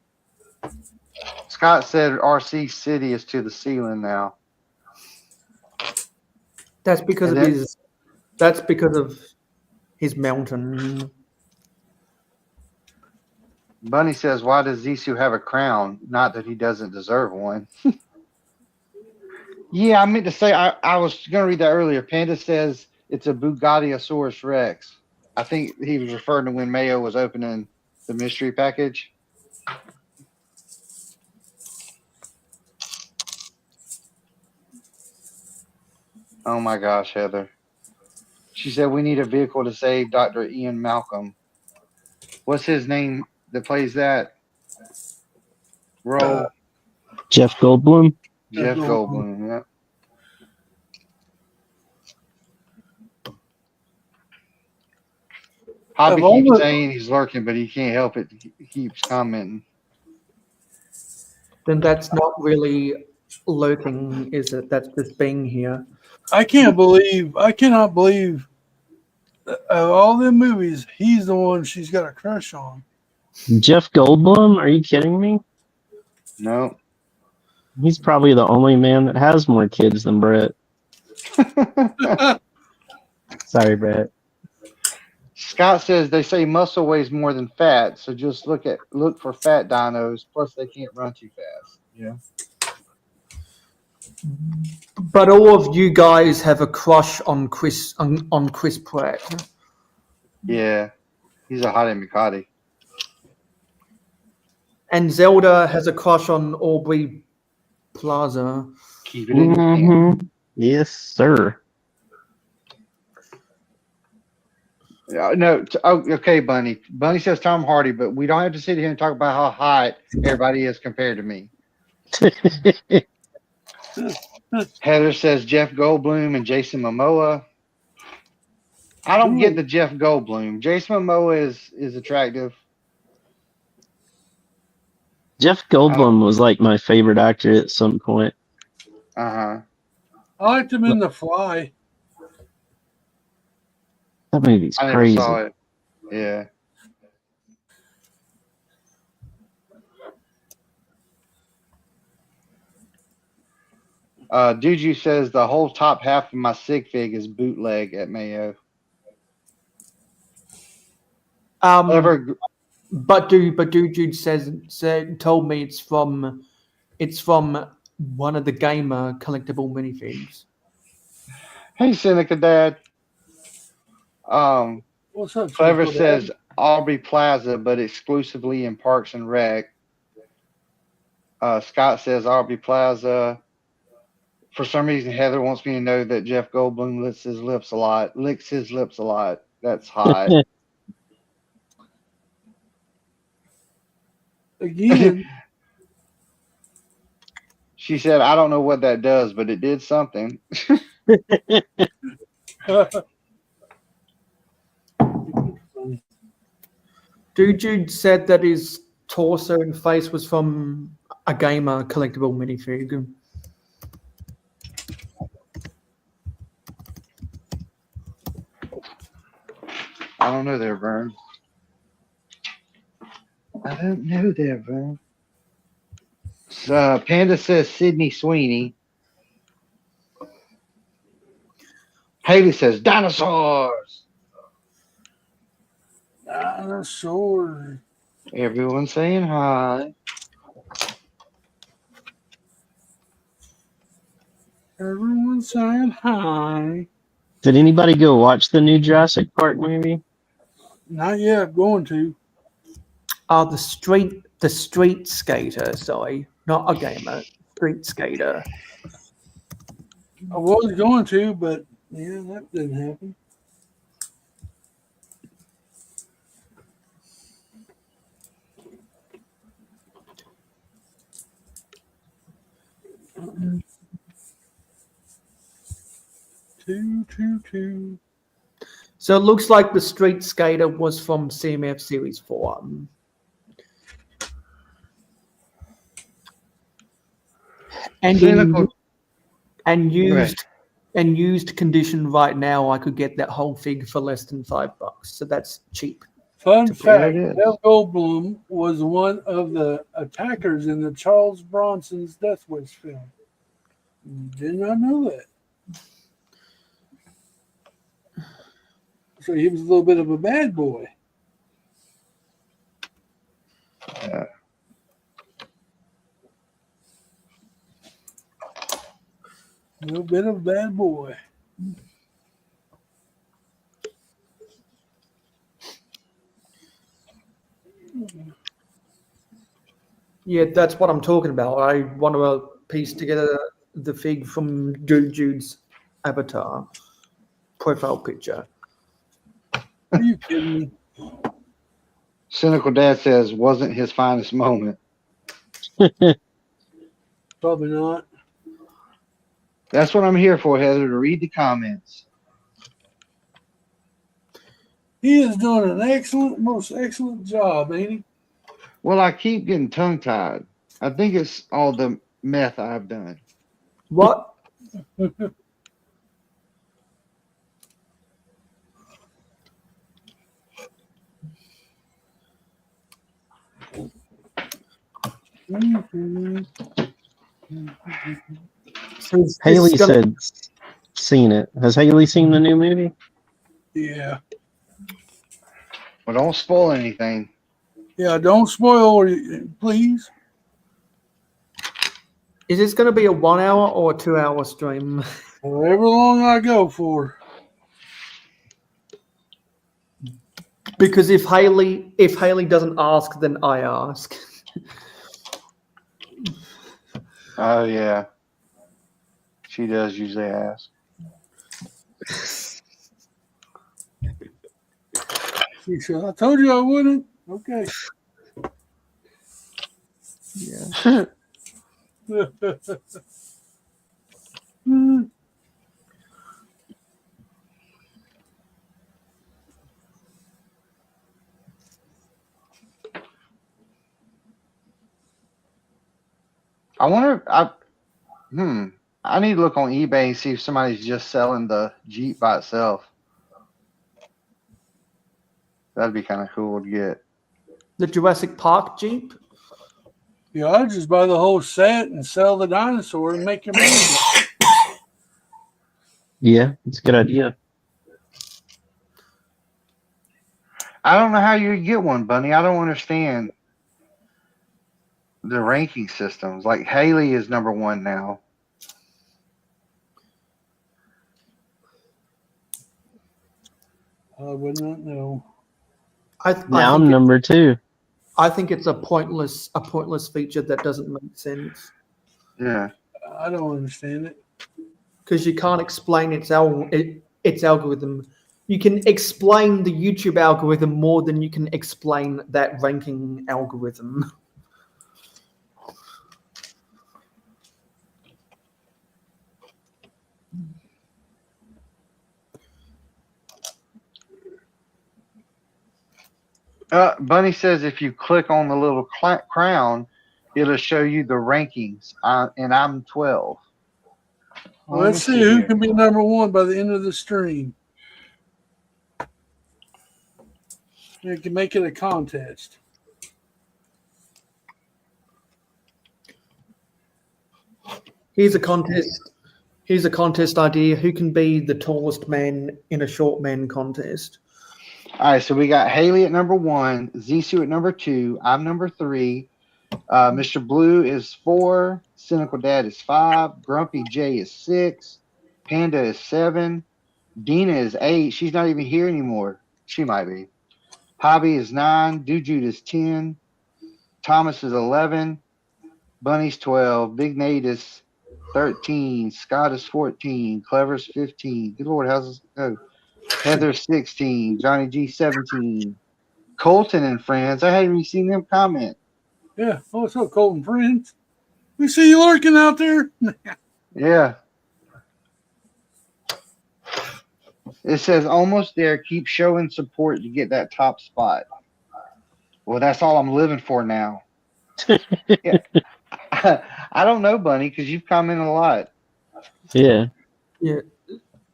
Scott said RC City is to the ceiling now. That's because And of then- his. That's because of his mountain. Bunny says, why does Zissou have a crown? Not that he doesn't deserve one. Yeah, I meant to say, I was going to read that earlier. Panda says it's a Bugatiosaurus Rex. I think he was referring to when Mayo was opening the mystery package. Oh my gosh, Heather. She said we need a vehicle to save Dr. Ian Malcolm. What's his name that plays that role? Jeff Goldblum. Jeff Goldblum, yeah. Hobby keeps saying he's lurking, but he can't help it. He keeps commenting. Then that's not really lurking, is it? That's just being here. I cannot believe of all them movies, he's the one she's got a crush on. Jeff Goldblum? Are you kidding me? No. He's probably the only man that has more kids than Brett. Sorry, Brett. Scott says they say muscle weighs more than fat, so just look for fat dinos. Plus, they can't run too fast. Yeah. But all of you guys have a crush on Chris Pratt. Yeah. He's a hottie McCotty. And Zelda has a crush on Aubrey Plaza. Keep it in your hand. Yes, sir. No, okay, Bunny. Bunny says Tom Hardy, but we don't have to sit here and talk about how hot everybody is compared to me. Heather says Jeff Goldblum and Jason Momoa. I don't get the Jeff Goldblum. Jason Momoa is attractive. Jeff Goldblum was like my favorite actor at some point. Uh-huh. I liked him in The Fly. That movie's I never crazy. saw it. Yeah. Juju says the whole top half of my sig fig is bootleg at Mayo. But Jude told me it's from one of the gamer collectible minifigs. Hey, Seneca Dad. What's up, Clever Chico says Dad? Aubrey Plaza, but exclusively in Parks and Rec. Scott says Aubrey Plaza. For some reason, Heather wants me to know that Jeff Goldblum licks his lips a lot. That's hot. Again. She said, I don't know what that does, but it did something. Jude said that his torso and face was from a gamer collectible minifig. I don't know there, Vern. I don't know there, Vern. Panda says Sydney Sweeney. Haley says dinosaurs. Dinosaurs. Everyone's saying hi. Everyone's saying hi. Did anybody go watch the new Jurassic Park movie? Not yet. I'm going to. The street skater, sorry, not a gamer, street skater. I was going to, but yeah, that didn't happen. Two. So it looks like the street skater was from CMF Series 4. And used condition right now, I could get that whole fig for less than $5. So that's cheap. Fun fact, it is. Jeff Goldblum was one of the attackers in the Charles Bronson's Death Wish film. Did not know that. So he was a little bit of a bad boy. Yeah. A little bit of a bad boy. Yeah, that's what I'm talking about. I want to piece together the fig from Jude's avatar profile picture. Are you kidding me? Cynical Dad says wasn't his finest moment. Probably not. That's what I'm here for, Heather, to read the comments. He is doing an most excellent job, ain't he? Well, I keep getting tongue-tied. I think it's all the meth I've done. What? Haley said seen it. Has Haley seen the new movie? Yeah. Well, don't spoil anything. Yeah, don't spoil, please. Is this going to be a 1 hour or a 2 hour stream? However long I go for. Because if Haley doesn't ask, then I ask. Oh, yeah. She does usually ask. She said, I told you I wouldn't. Okay. Yeah. I wonder if I need to look on eBay and see if somebody's just selling the Jeep by itself. That'd be kind of cool to get. The Jurassic Park Jeep? Yeah, I'd just buy the whole set and sell the dinosaur and make your money. Yeah, it's a good idea. I don't know how you get one, Bunny. I don't understand the ranking systems. Like Haley is number 1 now. I would not know. Now I'm number 2. I think it's a pointless feature that doesn't make sense Yeah. I don't understand it. because you can't explain its algorithm. You can explain the YouTube algorithm more than you can explain that ranking algorithm. Bunny says if you click on the little crown, it'll show you the rankings, and I'm 12. Well, let's see who can be number 1 by the end of the stream. You can make it a contest. Here's a contest. Here's a contest idea. Who can be the tallest man in a short man contest? All right, so we got Haley at number 1, Zissou at number 2, I'm number 3, Mr. Blue is 4, Cynical Dad is 5, Grumpy J is 6, Panda is 7, Dina is 8. She's not even here anymore. She might be. Hobby is 9, Dujude is 10, Thomas is 11, Bunny's 12, Big Nate is 13, Scott is 14, Clever's 15. Good Lord, how's this go? Heather 16, Johnny G 17, Colton and friends. I haven't even seen them comment. Yeah. Oh, what's up, Colton friends? We see you lurking out there. Yeah. It says almost there. Keep showing support to get that top spot. Well, that's all I'm living for now. Yeah. I don't know, Bunny, because you've commented a lot. Yeah. Yeah.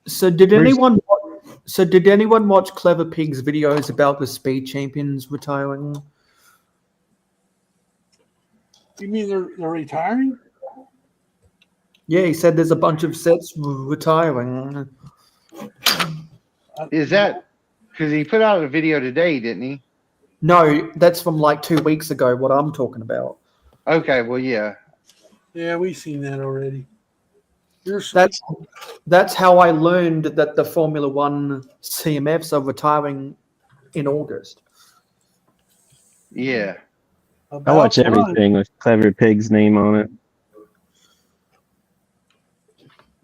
So did anyone watch Clever Pig's videos about the speed champions retiring? You mean they're retiring? Yeah, he said there's a bunch of sets retiring. Is that because he put out a video today, didn't he? No, that's from like 2 weeks ago, what I'm talking about. Okay, well, yeah. Yeah, we've seen that already. That's how I learned that the Formula One CMFs are retiring in August. Yeah. I watch everything with Clever Pig's name on it.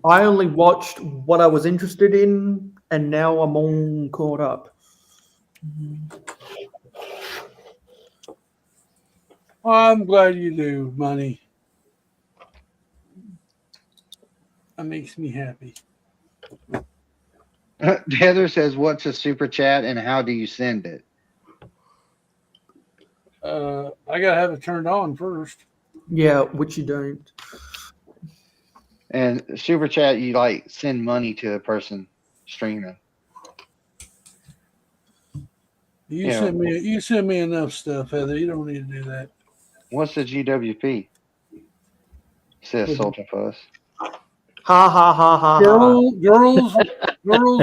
I only watched what I was interested in, and now I'm all caught up. I'm glad you do, Money. That makes me happy. Heather says, what's a super chat and how do you send it? I got to have it turned on first. Yeah, which you don't. And super chat, you like send money to a person streaming. You send me enough stuff, Heather. You don't need to do that. What's the GWP? Says Sultan Fuss. Ha ha ha ha. Girls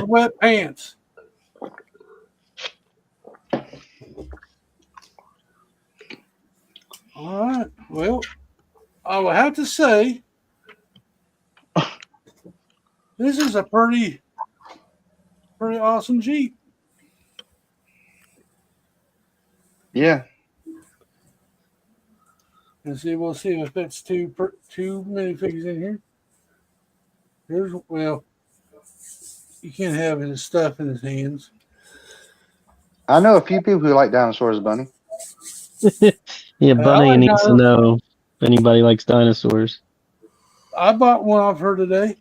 wet pants. All right. Well, I will have to say this is a pretty awesome Jeep. Yeah. And see, we'll see if that's too minifigures in here. Well, you can't have his stuff in his hands. I know a few people who like dinosaurs, Bunny. Yeah, Bunny needs to know if anybody likes dinosaurs. I bought one off her today.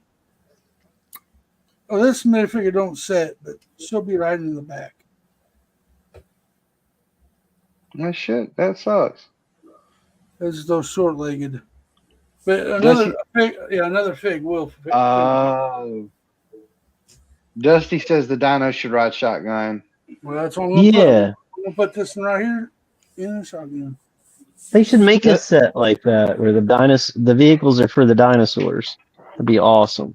Oh, this minifigure don't set, but she'll be right in the back. No shit, that sucks. This is those short-legged. But another fig will. Dusty says the dino should ride shotgun. Well, that's what I'm going to Yeah. put. I'm going to put this one right here in the shotgun. They should make a set like that where the vehicles are for the dinosaurs. That'd be awesome.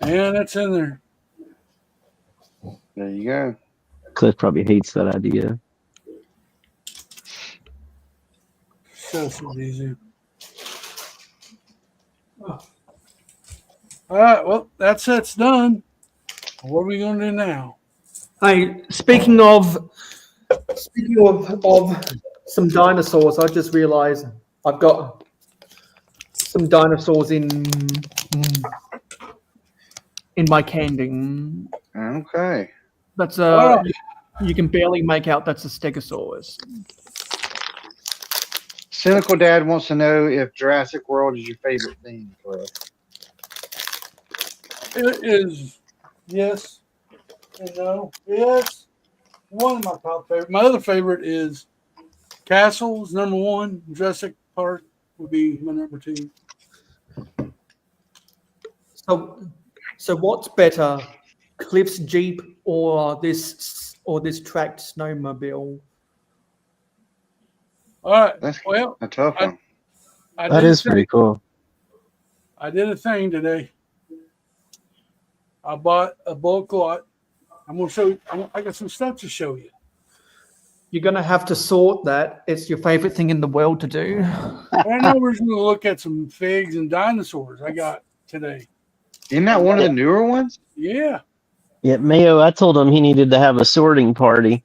And that's in there. There you go. Cliff probably hates that idea. So easy. All right, well, that set's done. What are we going to do now? Hey, speaking of some dinosaurs, I just realised I've got some dinosaurs in my candy. Okay. That's Oh. you can barely make out that's a Stegosaurus. Cynical Dad wants to know if Jurassic World is your favorite theme, Cliff. It is, yes and no. Yes, one of my top favorite. My other favorite is Castles, number one. Jurassic Park would be my number two. So what's better, Cliff's Jeep or this tracked snowmobile? All right. That's Well, a tough one. That is pretty cool. I did a thing today. I bought a bulk lot. I'm going to show you. I got some stuff to show you. You're going to have to sort that. It's your favorite thing in the world to do. I know we're going to look at some figs and dinosaurs I got today. Isn't that one of the newer ones? Yeah. Yeah, Mayo, I told him he needed to have a sorting party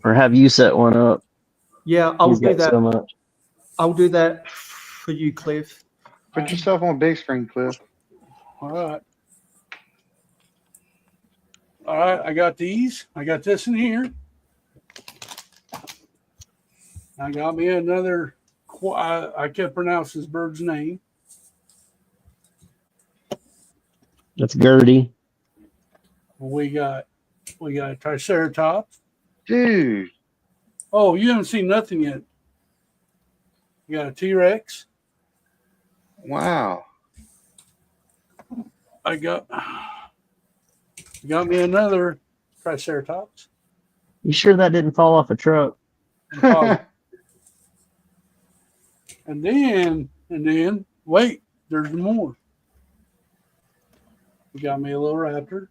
or have you set one up. Yeah, I'll He's do got that. so much. I'll do that for you, Cliff. Put yourself on big screen, Cliff. All right. All right. I got these. I got this in here. I got me another. I can't pronounce this bird's name. That's Gertie. We got a Triceratops. Dude. Oh, you haven't seen nothing yet. You got a T-Rex. Wow. I got me another Triceratops. You sure that didn't fall off a truck? And then, wait, there's more. You got me a little raptor.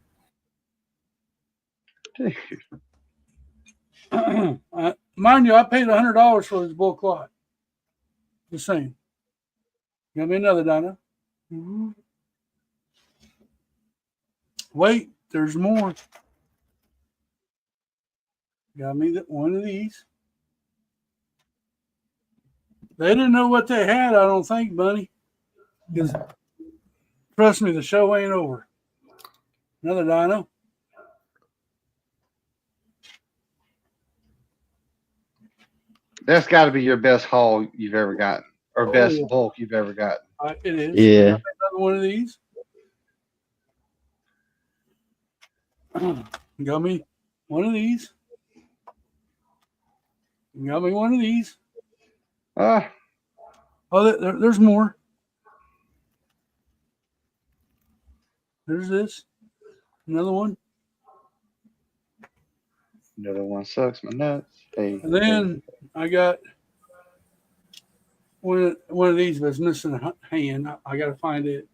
Mind you, I paid $100 for this bulk lot. The same. Got me another dino. Mm-hmm. Wait, there's more. Got me one of these. They didn't know what they had, I don't think, Bunny. Because trust me, the show ain't over. Another dino. That's got to be your best haul you've ever gotten, or best bulk you've ever gotten. It is. Yeah. Another one of these. Got me one of these. Got me one of these. Oh, there's more. There's this. Another one. Another one sucks my nuts. Hey, And then I got one of these, but it's missing a hand. I got to find it.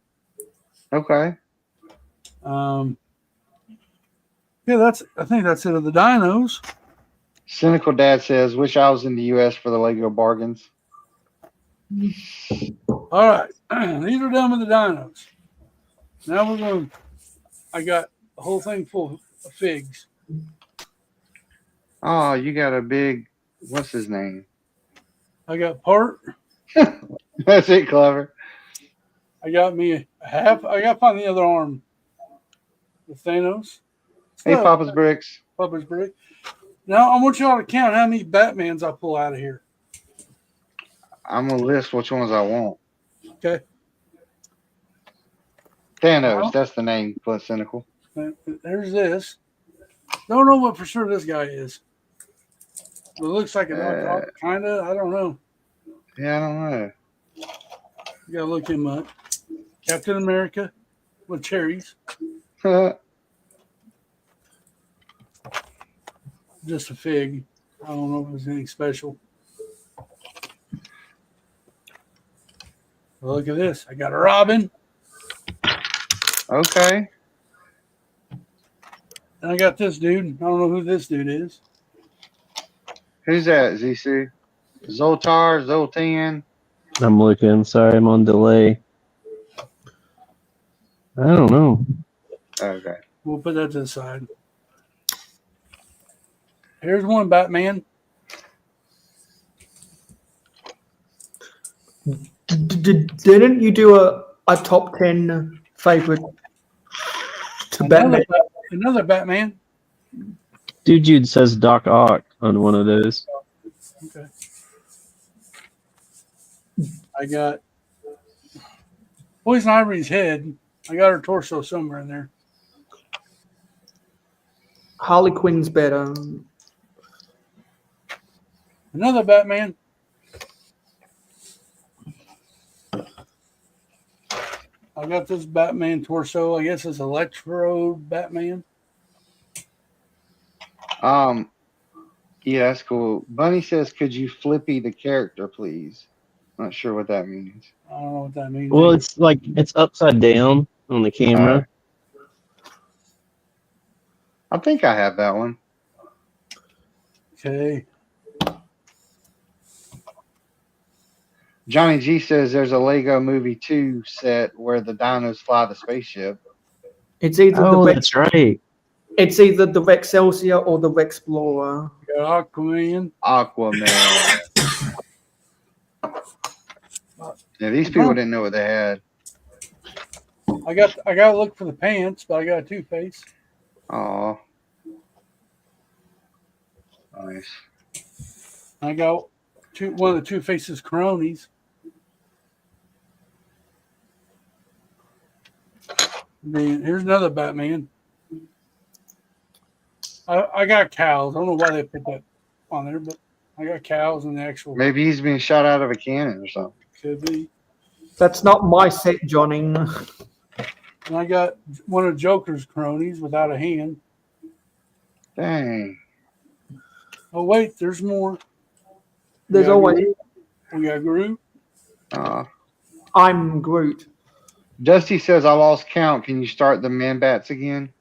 Okay. Yeah, I think that's it of the dinos. Cynical Dad says, "Wish I was in the U.S. for the Lego bargains." All right, these are done with the dinos. Now we're going. I got a whole thing full of figs. Oh, you got a big. What's his name? I got part. That's it, clever. I got me a half. I got to find the other arm. The Thanos. Hey, Papa's Bricks. Papa's Brick. Now I want y'all to count how many Batmans I pull out of here. I'm gonna list which ones I want. Okay. Thanos, that's the name. Plus cynical. There's this. Don't know what for sure this guy is. It looks like a kind of. I don't know. Yeah, I don't know. You gotta look him up. Captain America with cherries. Just a fig. I don't know if it was anything special. Well, look at this. I got a Robin. Okay. And I got this dude. I don't know who this dude is. Who's that, Zissou? Zoltar, Zoltan. I'm looking. Sorry, I'm on delay. I don't know. Okay. We'll put that to the side. Here's one Batman. Didn't you do a top 10 favorite to Batman? Another Batman. Dude, Jude says Doc Ock on one of those. Okay. I got Poison Ivory's head. I got her torso somewhere in there. Harley Quinn's better. Another Batman. I got this Batman torso. I guess it's Electro Batman. Yeah, that's cool. Bunny says, could you flippy the character, please? Not sure what that means. I don't know what that means. Well, it's like it's upside down on the camera. I think I have that one. Okay. Johnny G says there's a Lego Movie 2 set where the dinos fly the spaceship. It's either Oh, that's right. It's either the Rexcelsior or the Rexplorer. You got Aquaman. Aquaman. Yeah, these people didn't know what they had. I got to look for the pants, but I got a Two-Face. Aw. Nice. I got one of the Two-Face's cronies. Man, here's another Batman. I got cows. I don't know why they put that on there, but I got cows and the actual. Maybe he's being shot out of a cannon or something. Could be. That's not my set, Johnny. And I got one of Joker's cronies without a hand. Dang. Oh wait, there's more. There's always. We got Groot. I'm Groot. Dusty says, I lost count. Can you start the Man Bats again?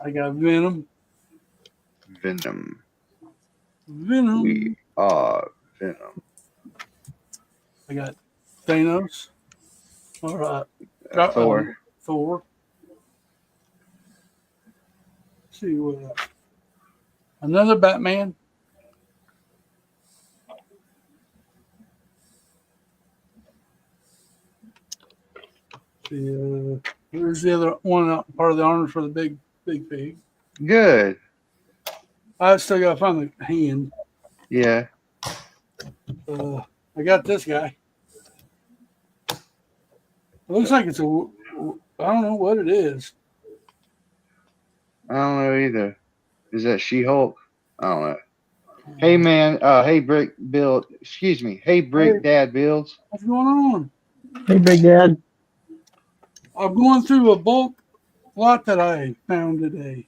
I got Venom. Venom. Venom. We are Venom. I got Thanos. All right. Thor. Thor. Let's see what another Batman. Here's the other one, part of the armor for the big pig. Good. I still got to find the hand. Yeah. I got this guy. It looks like it's I don't know what it is. I don't know either. Is that She-Hulk? I don't know. Hey, man. Hey, Brick Build. Excuse me. Hey, Brick Dad Builds. What's going on? Hey, Big Dad. I'm going through a bulk lot that I found today.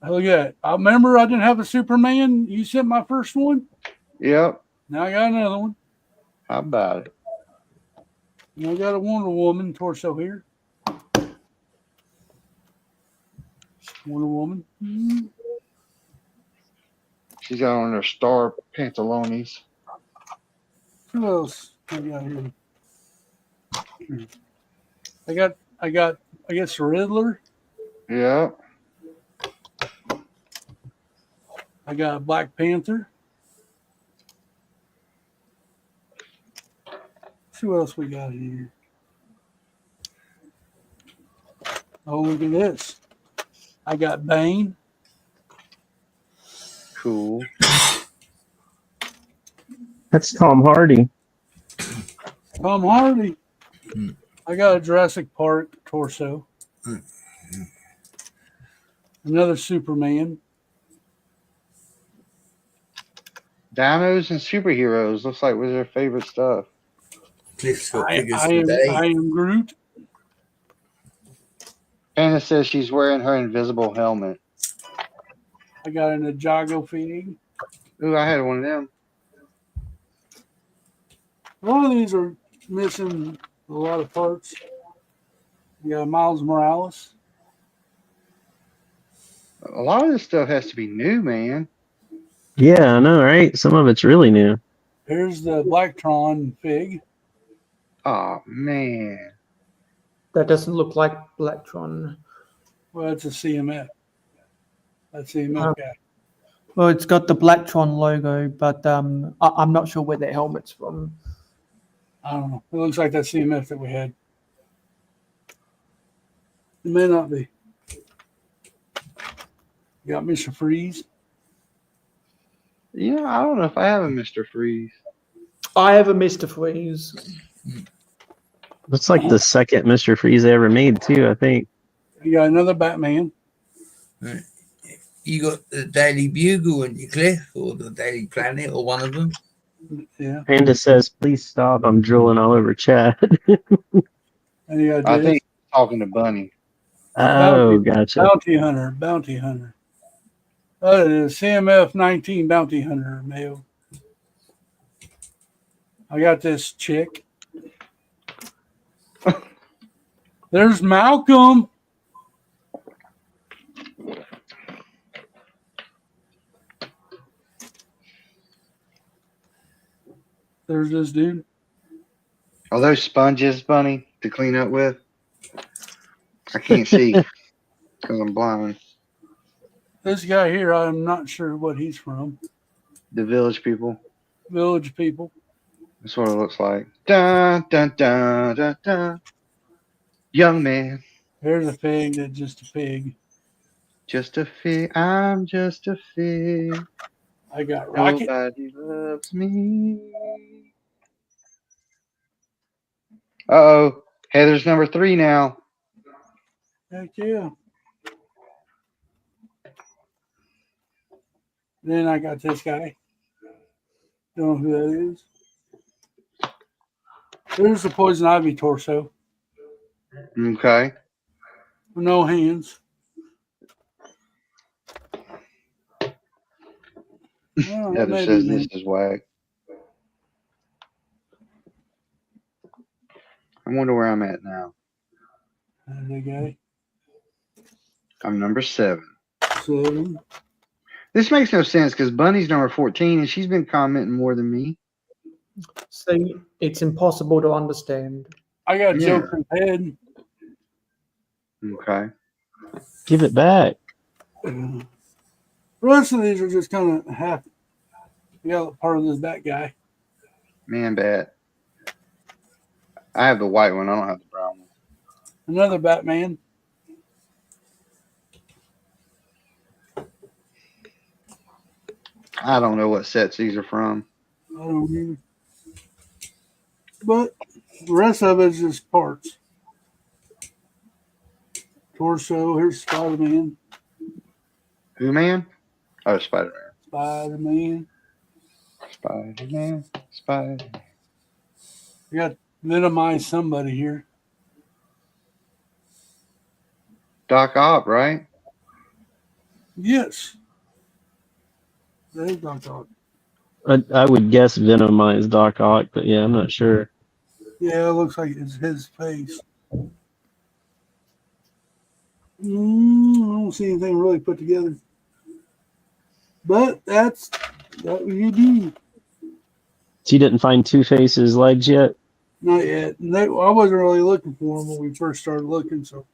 Look at that. I remember I didn't have a Superman. You sent my first one. Yep. Now I got another one. How about it? And I got a Wonder Woman torso here. Wonder Woman. Mm-hmm. She's got on her star pantalones. Who else I got here? I guess Riddler. Yeah. I got Black Panther. Let's see what else we got here. Oh, look at this. I got Bane. Cool. That's Tom Hardy. Tom Hardy. I got a Jurassic Park torso. Another Superman. Dinos and superheroes looks like was their favorite stuff. Cliff's got I figures today. am Groot. Anna says she's wearing her invisible helmet. I got an Ajago feed. Ooh, I had one of them. A lot of these are missing a lot of parts. You got Miles Morales. A lot of this stuff has to be new, man. Yeah, I know, right? Some of it's really new. Here's the Blacktron fig. Oh man. That doesn't look like Blacktron. Well, it's a CMF. That's CMF guy. Well, it's got the Blacktron logo, but I'm not sure where that helmet's from. I don't know. It looks like that CMF that we had. It may not be. You got Mr. Freeze. Yeah, I don't know if I have a Mr. Freeze. I have a Mr. Freeze. Looks like the second Mr. Freeze they ever made, too, I think. You got another Batman. Right. You got the Daily Bugle and you, Cliff, or the Daily Planet, or one of them. Yeah. Panda says, please stop. I'm drooling all over chat. And you got I this. think he's talking to Bunny. Oh, gotcha. Bounty Hunter. Bounty Hunter. That is CMF 19 Bounty Hunter male. I got this chick. There's Malcolm. There's this dude. Are those sponges, Bunny, to clean up with? I can't see because I'm blind. This guy here, I'm not sure what he's from. The village people. Village people. That's what it looks like. Dun, dun, dun, dun, dun. Young man. There's a pig that's just a pig. Just a fig. I'm just a fig. I got Rocket. Nobody loves me. Uh-oh. Heather's number 3 now. Heck yeah. Then I got this guy. Don't know who that is. There's the Poison Ivy torso. Okay. With no hands. Oh, Heather maybe says then. this is whack. I wonder where I'm at now. There's the guy. I'm number 7. 7. This makes no sense because Bunny's number 14 and she's been commenting more than me. See, it's impossible to understand. I got Yeah. Joker's head. Okay. Give it back. The rest of these are just kind of half. You got part of this bat guy. Man bat. I have the white one. I don't have the brown one. Another Batman. I don't know what sets these are from. I don't either. But the rest of it is just parts. Torso. Here's Spider-Man. Who, man? Oh, Spider-Man. Spider-Man. Spider-Man. Spider-Man. You got Minimize somebody here. Doc Ock, right? Yes. There's Doc Ock. I would guess Venomize Doc Ock, but yeah, I'm not sure. Yeah, it looks like it's his face. I don't see anything really put together. But that's what you do. So you didn't find Two-Face's legs yet? Not yet. I wasn't really looking for them when we first started looking, so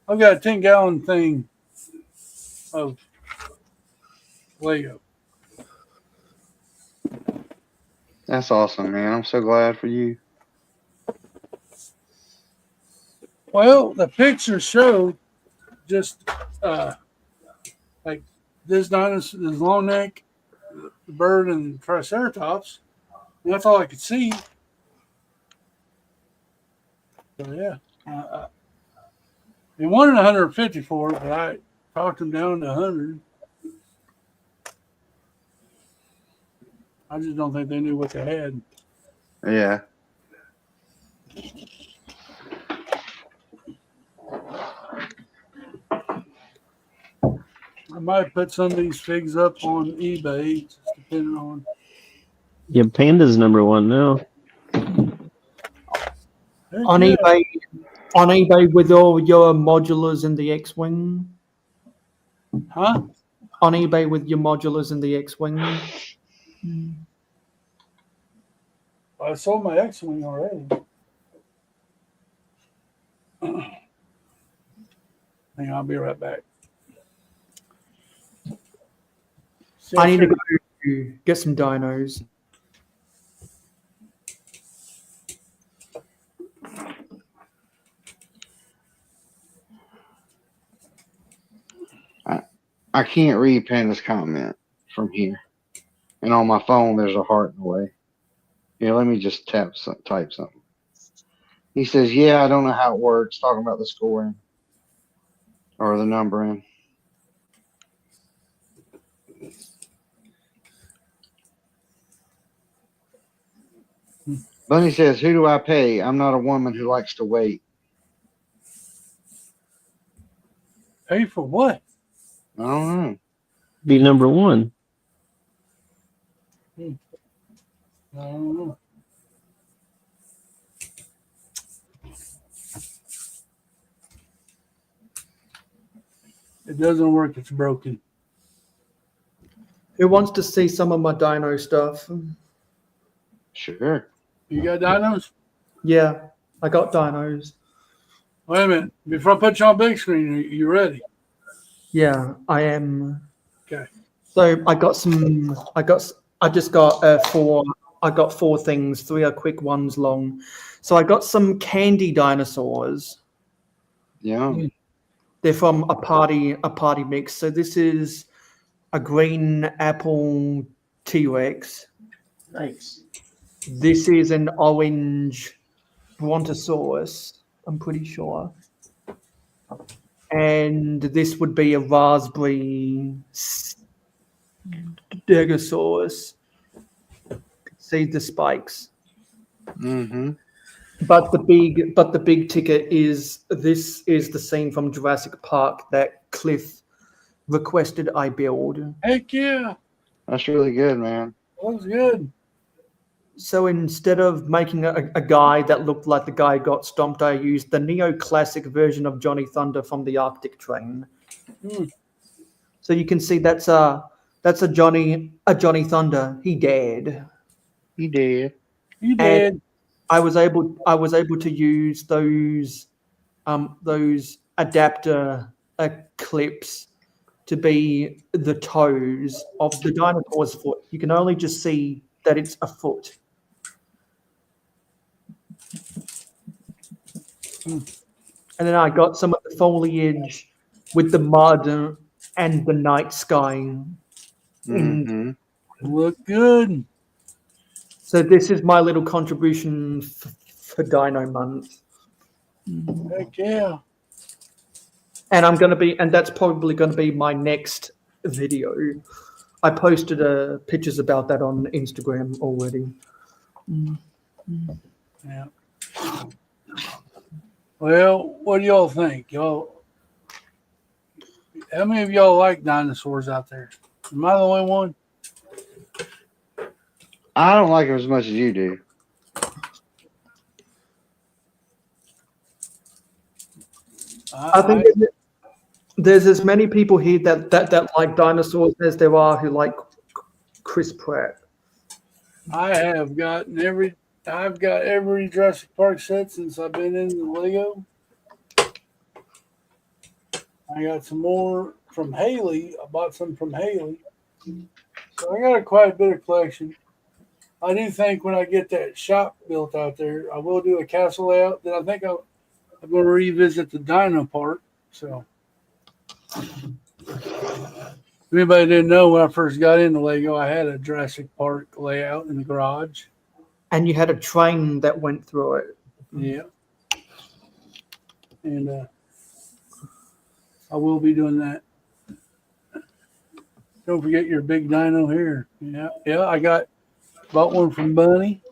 I've got a 10-gallon thing of Lego. That's awesome, man. I'm so glad for you. Well, the pictures showed just like this dinosaur, this long neck, the bird, and Triceratops. And that's all I could see. So yeah, they wanted 150 for it, but I talked them down to 100. I just don't think they knew what they had. Yeah. I might put some of these figs up on eBay, just depending on. Yeah, Panda's #1 now. On eBay with all your modulars in the X-Wing. Huh? On eBay with your modulars in the X-Wing. I sold my X-Wing already. Hang on, I'll be right back. I need to go get some dinos. I can't read Panda's comment from here. And on my phone, there's a heart in the way. Here, let me just type something. He says, yeah, I don't know how it works, talking about the scoring or the numbering. Bunny says, who do I pay? I'm not a woman who likes to wait. Pay for what? I don't know. Be #1. I don't know. It doesn't work. It's broken. Who wants to see some of my dino stuff? Sure. You got dinos? Yeah, I got dinos. Wait a minute. Before I put you on big screen, are you ready? Yeah, I am. Okay. So I just got 4. I got 4 things. 3 are quick, 1's long. So I got some candy dinosaurs. Yeah. They're from a party mix. So this is a green apple T-Rex. Nice. This is an orange Brontosaurus, I'm pretty sure. And this would be a raspberry Stegosaurus. See the spikes. Mm-hmm. But the big ticket is this is the scene from Jurassic Park that Cliff requested I build. Heck yeah. That's really good, man. That was good. So instead of making a guy that looked like the guy who got stomped, I used the neoclassic version of Johnny Thunder from the Arctic Train. So you can see that's a Johnny Thunder. He dead. He did. You did. And I was able to use those adapter clips to be the toes of the dinosaur's foot. You can only just see that it's a foot. And then I got some of the foliage with the mud and the night sky. Mm-hmm. Look good. So this is my little contribution for Dino Month. Heck yeah. And that's probably going to be my next video. I posted pictures about that on Instagram already. Yeah. Well, what do y'all think? How many of y'all like dinosaurs out there? Am I the only one? I don't like him as much as you do. I think there's as many people here that like dinosaurs as there are who like Chris Pratt. I've got every Jurassic Park set since I've been in the Lego. I got some more from Haley. I bought some from Haley. So I got quite a bit of collection. I do think when I get that shop built out there, I will do a castle layout. Then I think I'm going to revisit the Dino Park. So, if anybody didn't know, when I first got into Lego, I had a Jurassic Park layout in the garage. And you had a train that went through it. Yeah. And I will be doing that. Don't forget your big dino here. Yeah, I bought one from Bunny.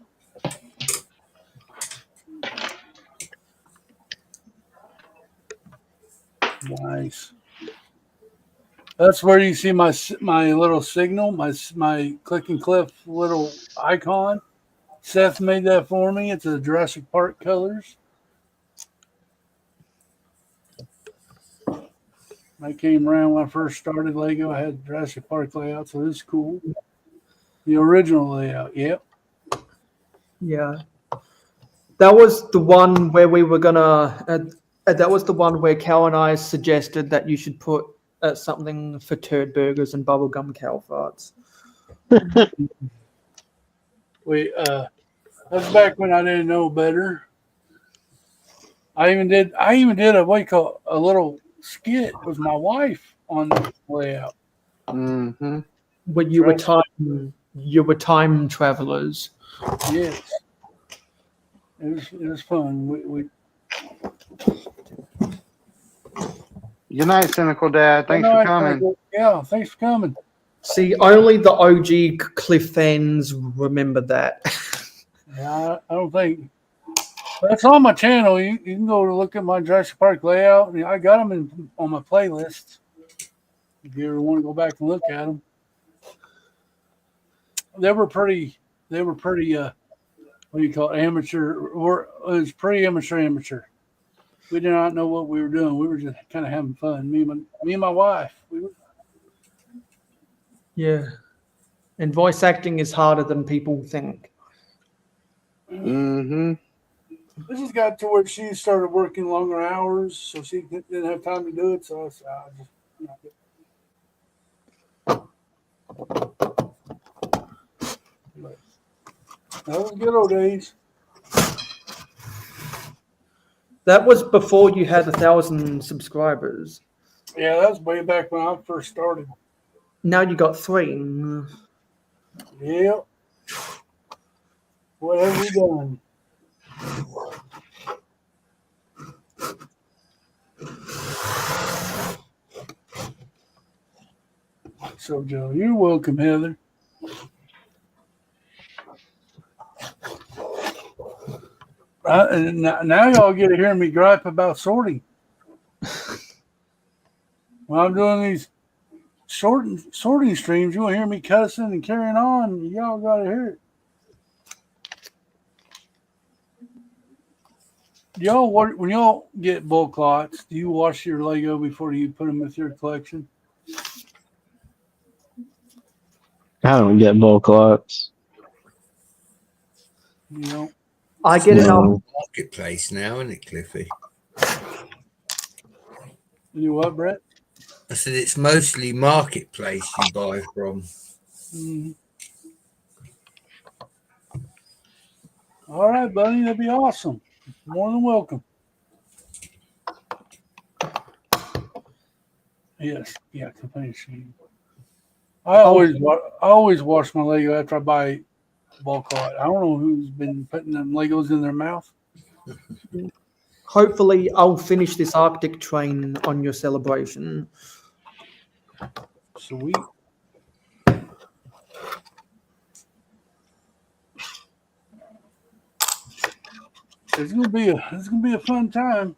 Nice. That's where you see my little signal, my Click and Cliff little icon. Seth made that for me. It's the Jurassic Park colors. I came around when I first started Lego. I had Jurassic Park layout, so this is cool. The original layout, yep. Yeah. That was the one where we were gonna. That was the one where Cal and I suggested that you should put something for turd burgers and bubblegum cow farts. That's back when I didn't know better. I even did a what you call a little skit with my wife on the layout. Mm-hmm. But you were time travelers. Yes, it was fun. We Good night, Cynical Dad. Thanks for coming. Yeah, thanks for coming. See, only the OG Cliff fans remember that. Yeah, I don't think that's on my channel. You can go look at my Jurassic Park layout. I got them on my playlist. If you ever want to go back and look at them, they were pretty. What do you call it? Amateur. Or it was pretty amateur. We did not know what we were doing. We were just kind of having fun. Me and my wife. Yeah. And voice acting is harder than people think. Mm-hmm. This just got to where she started working longer hours, so she didn't have time to do it. So I just. That was good old days. That was before you had 1,000 subscribers. Yeah, that was way back when I first started. Now you got 3. Yep. What have we done? So, Joe, you're welcome, Heather. Now y'all get to hear me gripe about sorting. When I'm doing these sorting streams, you'll hear me cussing and carrying on. Y'all got to hear it. When y'all get bulk lots, do you wash your Lego before you put them with your collection? I don't get bulk lots. You know, I get it on Marketplace now, isn't it, Cliffy? you what, Brett? I said it's mostly marketplace you buy from. Mm-hmm. All right, buddy, that'd be awesome. More than welcome. Yes, yeah, complaint stream. I always wash my Lego after I buy bulk lot. I don't know who's been putting them Legos in their mouth. Hopefully, I'll finish this Arctic train on your celebration. Sweet. It's gonna be a fun time.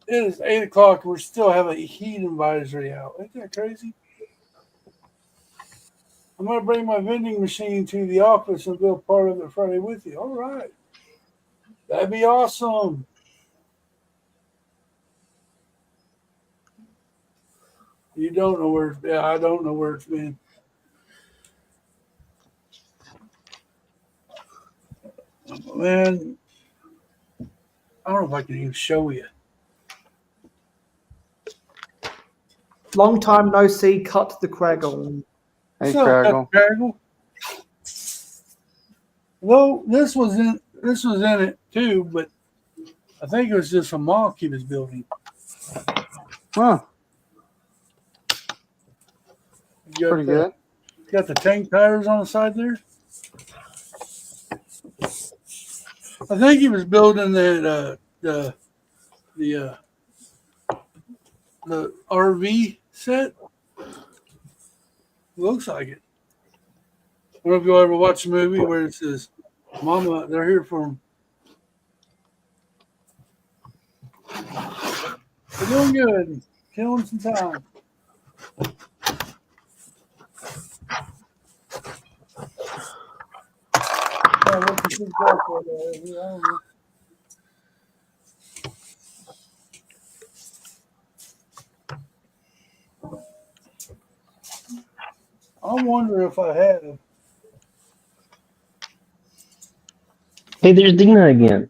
It is 8 o'clock and we still have a heat advisory out. Isn't that crazy? I'm gonna bring my vending machine to the office and build part of it Friday with you. All right. That'd be awesome. You don't know where it's been. I don't know where it's been. Man, I don't know if I can even show you. Long time no see. Cut the Craggle. Hey, What's up, Craggle. Craggle? Well, this was in it too, but I think it was just a mock he was building. Huh. Pretty good. Got the tank tires on the side there. I think he was building that the RV set. Looks like it. I don't know if you ever watch a movie where it says, "Mama, they're here for him." We're doing good. Killing some time. I wonder if I have. Hey, there's Dina again.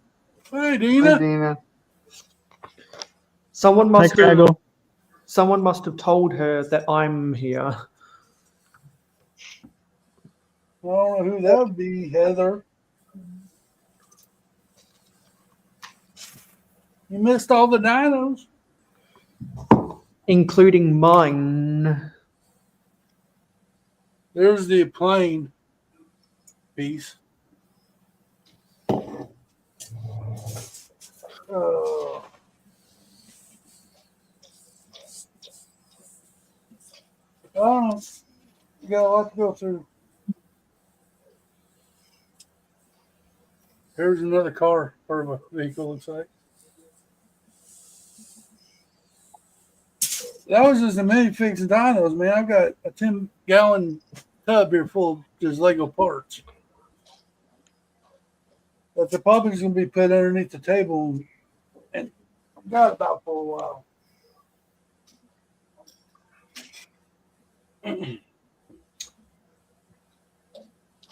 Hey, Hey, Dina. Dina. Someone Hi, Craggle. someone must have told her that I'm here. I don't know who that would be, Heather. You missed all the dinos. Including mine. There's the plane piece. Oh, you got a lot to go through. Here's another car or a vehicle, looks like. That was just a mini fix of dinos, man. I've got a 10-gallon tub here full of just Lego parts. But the probably going to be put underneath the table and got about for a while.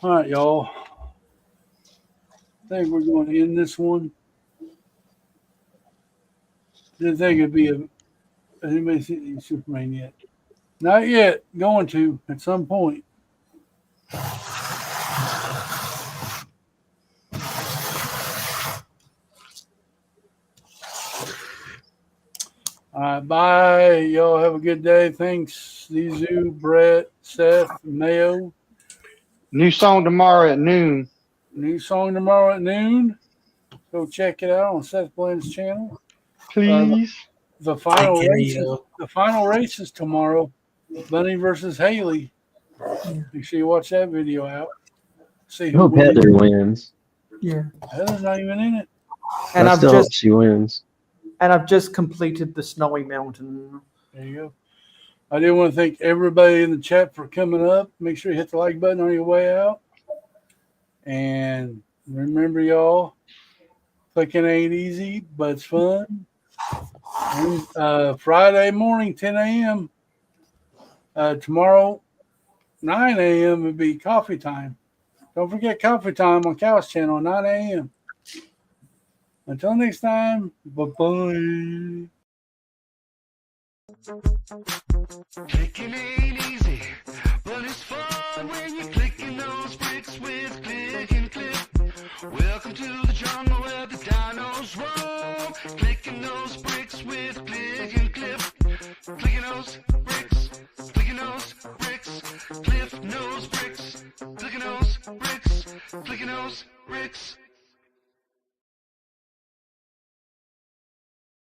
All right, y'all. I think we're going to end this one. Didn't think it'd be anybody seen Superman yet? Not yet. Going to at some point. All right, bye. Y'all have a good day. Thanks, Zizu, Brett, Seth, Mayo. New song tomorrow at noon. New song tomorrow at noon. Go check it out on Seth Blend's channel. Please. The final race is tomorrow. Bunny versus Haley. Make sure you watch that video out. See I who hope wins. Heather wins. Yeah. Heather's not even in it. And I I've still hope just she wins. completed the snowy mountain. There you go. I do want to thank everybody in the chat for coming up. Make sure you hit the like button on your way out. And remember, y'all, clicking ain't easy, but it's fun. And, Friday morning, 10 a.m. Tomorrow, 9 a.m. would be coffee time. Don't forget coffee time on Cow's channel, 9 a.m. Until next time, bye-bye. Clicking ain't easy, but it's fun when you're clicking those bricks with click and clip. Welcome to the jungle where the dinos roam. Clicking those bricks with click and clip. Clicking those bricks, clicking those bricks, cliff nose bricks, clicking those bricks, clicking those bricks.